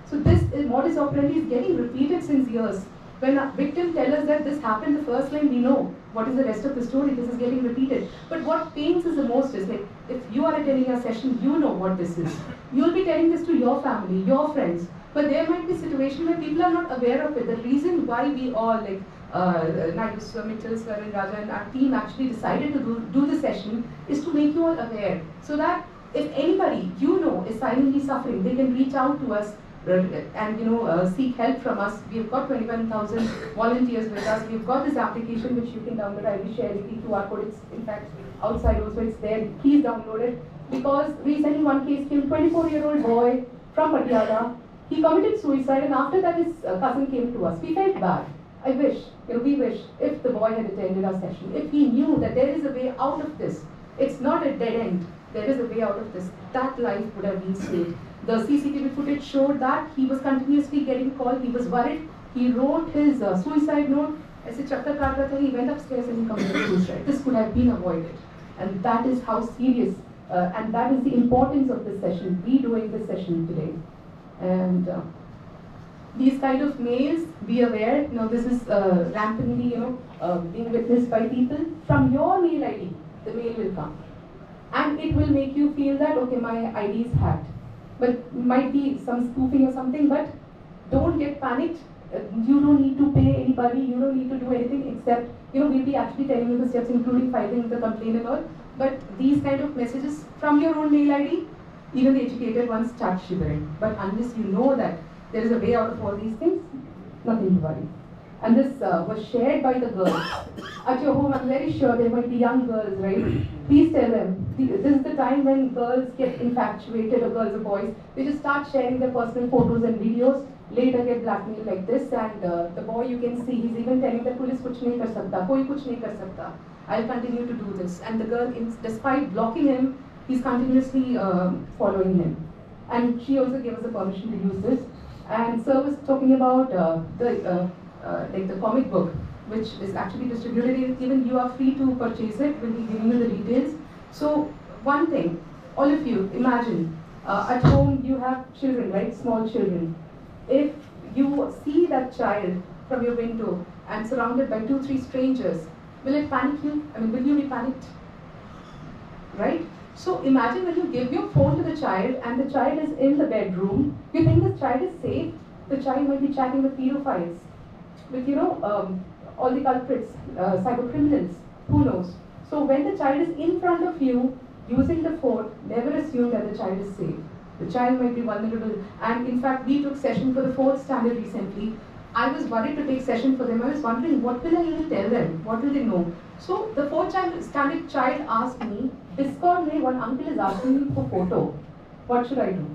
So this modus operandi is getting repeated since years. When a victim tells us that this happened the first time, we know what is the rest of the story. This is getting repeated. But what pains us the most is, like, if you are attending a session, you know what this is. You'll be telling this to your family, your friends. But there might be situations where people are not aware of it. The reason why we all, like Naidu, Mittal, Sir, and Raja, and our team actually decided to do the session is to make you all aware. So that if anybody you know is silently suffering, they can reach out to us and seek help from us. We've got 21,000 volunteers with us. We've got this application which you can download. I will share the QR code. It's in fact outside also. It's there. Please download it. Because recently one case came, 24-year-old boy from Patiala. He committed suicide, and after that his cousin came to us. We felt bad. I wish, we wish if the boy had attended our session, if he knew that there is a way out of this. It's not a dead end. There is a way out of this. That life would have been saved. The CCTV footage showed that he was continuously getting called. He was worried. He wrote his suicide note. He went upstairs and he committed suicide. This could have been avoided. And that is how serious, and that is the importance of this session, we doing this session today. And these kind of mails, be aware, this is rampantly, being witnessed by people. From your mail ID, the mail will come. And it will make you feel that, okay, my ID is hacked. But might be some spoofing or something, but don't get panicked. You don't need to pay anybody, you don't need to do anything except, we'll be actually telling you the steps, including filing the complaint and all. But these kind of messages from your own mail ID, even the educated ones start shivering. But unless you know that there is a way out of all these things, nothing to worry. And this was shared by the girls. At your home, I'm very sure there might be young girls, right? Please tell them, this is the time when girls get infatuated, or girls or boys. They just start sharing their personal photos and videos, later get blackmailed like this, and the boy, you can see, he's even telling the police, kuch nahi kar sakta, koi kuch nahi kar sakta. I'll continue to do this. And the girl, despite blocking him, he's continuously following him. And she also gave us the permission to use this. And Sir was talking about the comic book, which is actually distributed. Even you are free to purchase it. We'll be giving you the details. So one thing, all of you, imagine at home you have children, right? Small children. If you see that child from your window and surrounded by 2-3 strangers, will it panic you? I mean, will you be panicked? Right? So imagine when you give your phone to the child and the child is in the bedroom, you think the child is safe. The child might be chatting with pedophiles, with all the culprits, cyber criminals, who knows. So when the child is in front of you using the phone, never assume that the child is safe. The child might be vulnerable. And in fact, we took session for the 4th standard recently. I was worried to take session for them. I was wondering, what will I even tell them? What will they know? So the 4th standard child asked me, Discord mein one uncle is asking me for photo. What should I do?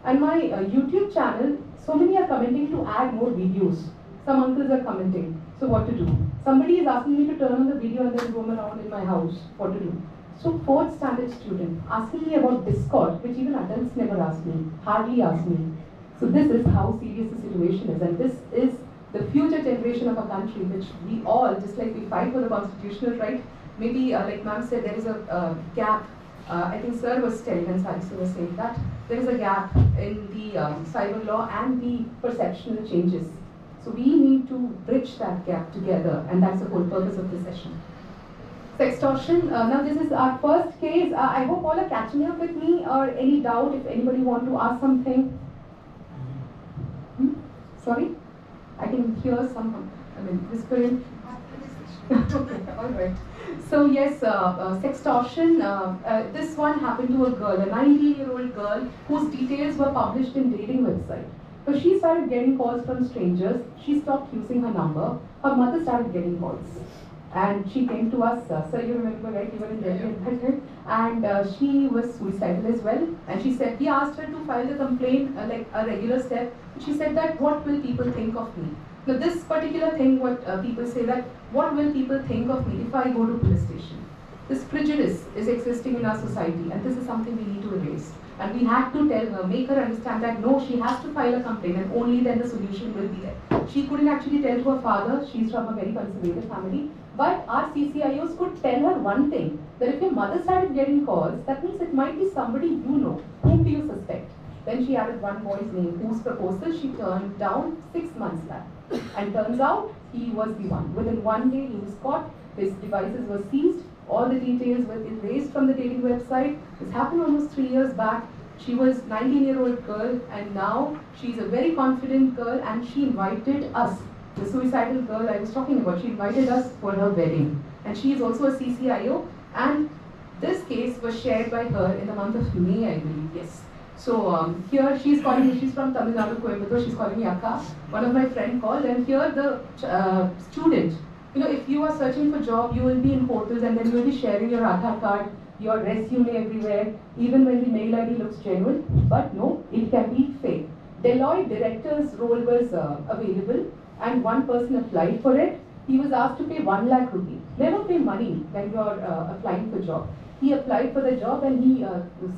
And my YouTube channel, so many are commenting to add more videos. Some uncles are commenting. So what to do? Somebody is asking me to turn on the video and then roam around in my house. What to do? So 4th standard student asking me about Discord, which even adults never ask me, hardly ask me. So this is how serious the situation is, and this is the future generation of a country which we all, just like we fight for the constitutional right, maybe like ma'am said, there is a gap. I think Sir was telling, Ansari Sir was saying that there is a gap in the cyber law and the perceptional changes. So we need to bridge that gap together, and that's the whole purpose of this session. Sextortion. Now this is our first case. I hope all are catching up with me, or any doubt if anybody want to ask something. Sorry? I can hear some, whispering. Okay, all right. So yes, sextortion. This one happened to a girl, a 19-year-old girl whose details were published in dating website. So she started getting calls from strangers. She stopped using her number. Her mother started getting calls. And she came to us, sir, you remember, right? You were in Delhi at that time. And she was suicidal as well. And she said, we asked her to file the complaint like a regular step. She said that, what will people think of me? Now this particular thing, what people say that, what will people think of me if I go to police station? This prejudice is existing in our society, and this is something we need to erase. And we had to tell her, make her understand that no, she has to file a complaint, and only then the solution will be there. She couldn't actually tell to her father, she's from a very conservative family, but our CCIOs could tell her one thing, that if your mother started getting calls, that means it might be somebody you know. Whom do you suspect? Then she added one boy's name, whose proposal she turned down 6 months back. And turns out, he was the one. Within 1 day, he was caught, his devices were seized, all the details were erased from the dating website. This happened almost 3 years back. She was 19-year-old girl, and now she's a very confident girl, and she invited us, the suicidal girl I was talking about, she invited us for her wedding. And she is also a CCIO, and this case was shared by her in the month of May, I believe, yes. So here she's calling me, she's from Tamil Nadu, Coimbatore, she's calling me Akka. One of my friends called, and here the student, you know, if you are searching for job, you will be in portals, and then you will be sharing your Aadhaar card, your resume everywhere, even when the mail ID looks genuine, but no, it can be fake. Deloitte director's role was available, and one person applied for it. He was asked to pay 1 lakh rupee. Never pay money when you are applying for job. He applied for the job, and he,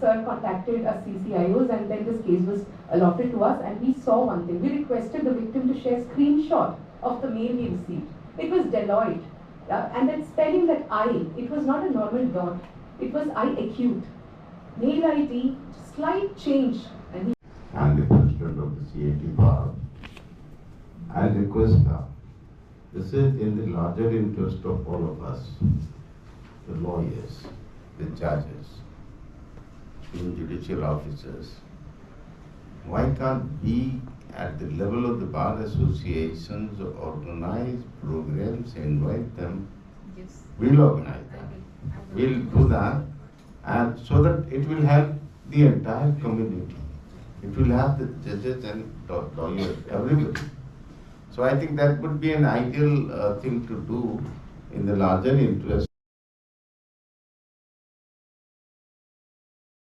sir contacted us CCIOs, and then this case was allotted to us, and we saw one thing. We requested the victim to share screenshot of the mail he received. It was Deloitte, and that spelling, that I, it was not a normal dot. It was I acute. Mail ID, slight change. And the president of the CAT bar, I request her, this is in the larger interest of all of us, the lawyers, the judges, the judicial officers. Why can't we, at the level of the bar associations, organize programs, invite them? Yes. We'll organize them. We'll do that, and so that it will help the entire community. It will have the judges and lawyers, everybody. So I think that would be an ideal thing to do in the larger interest.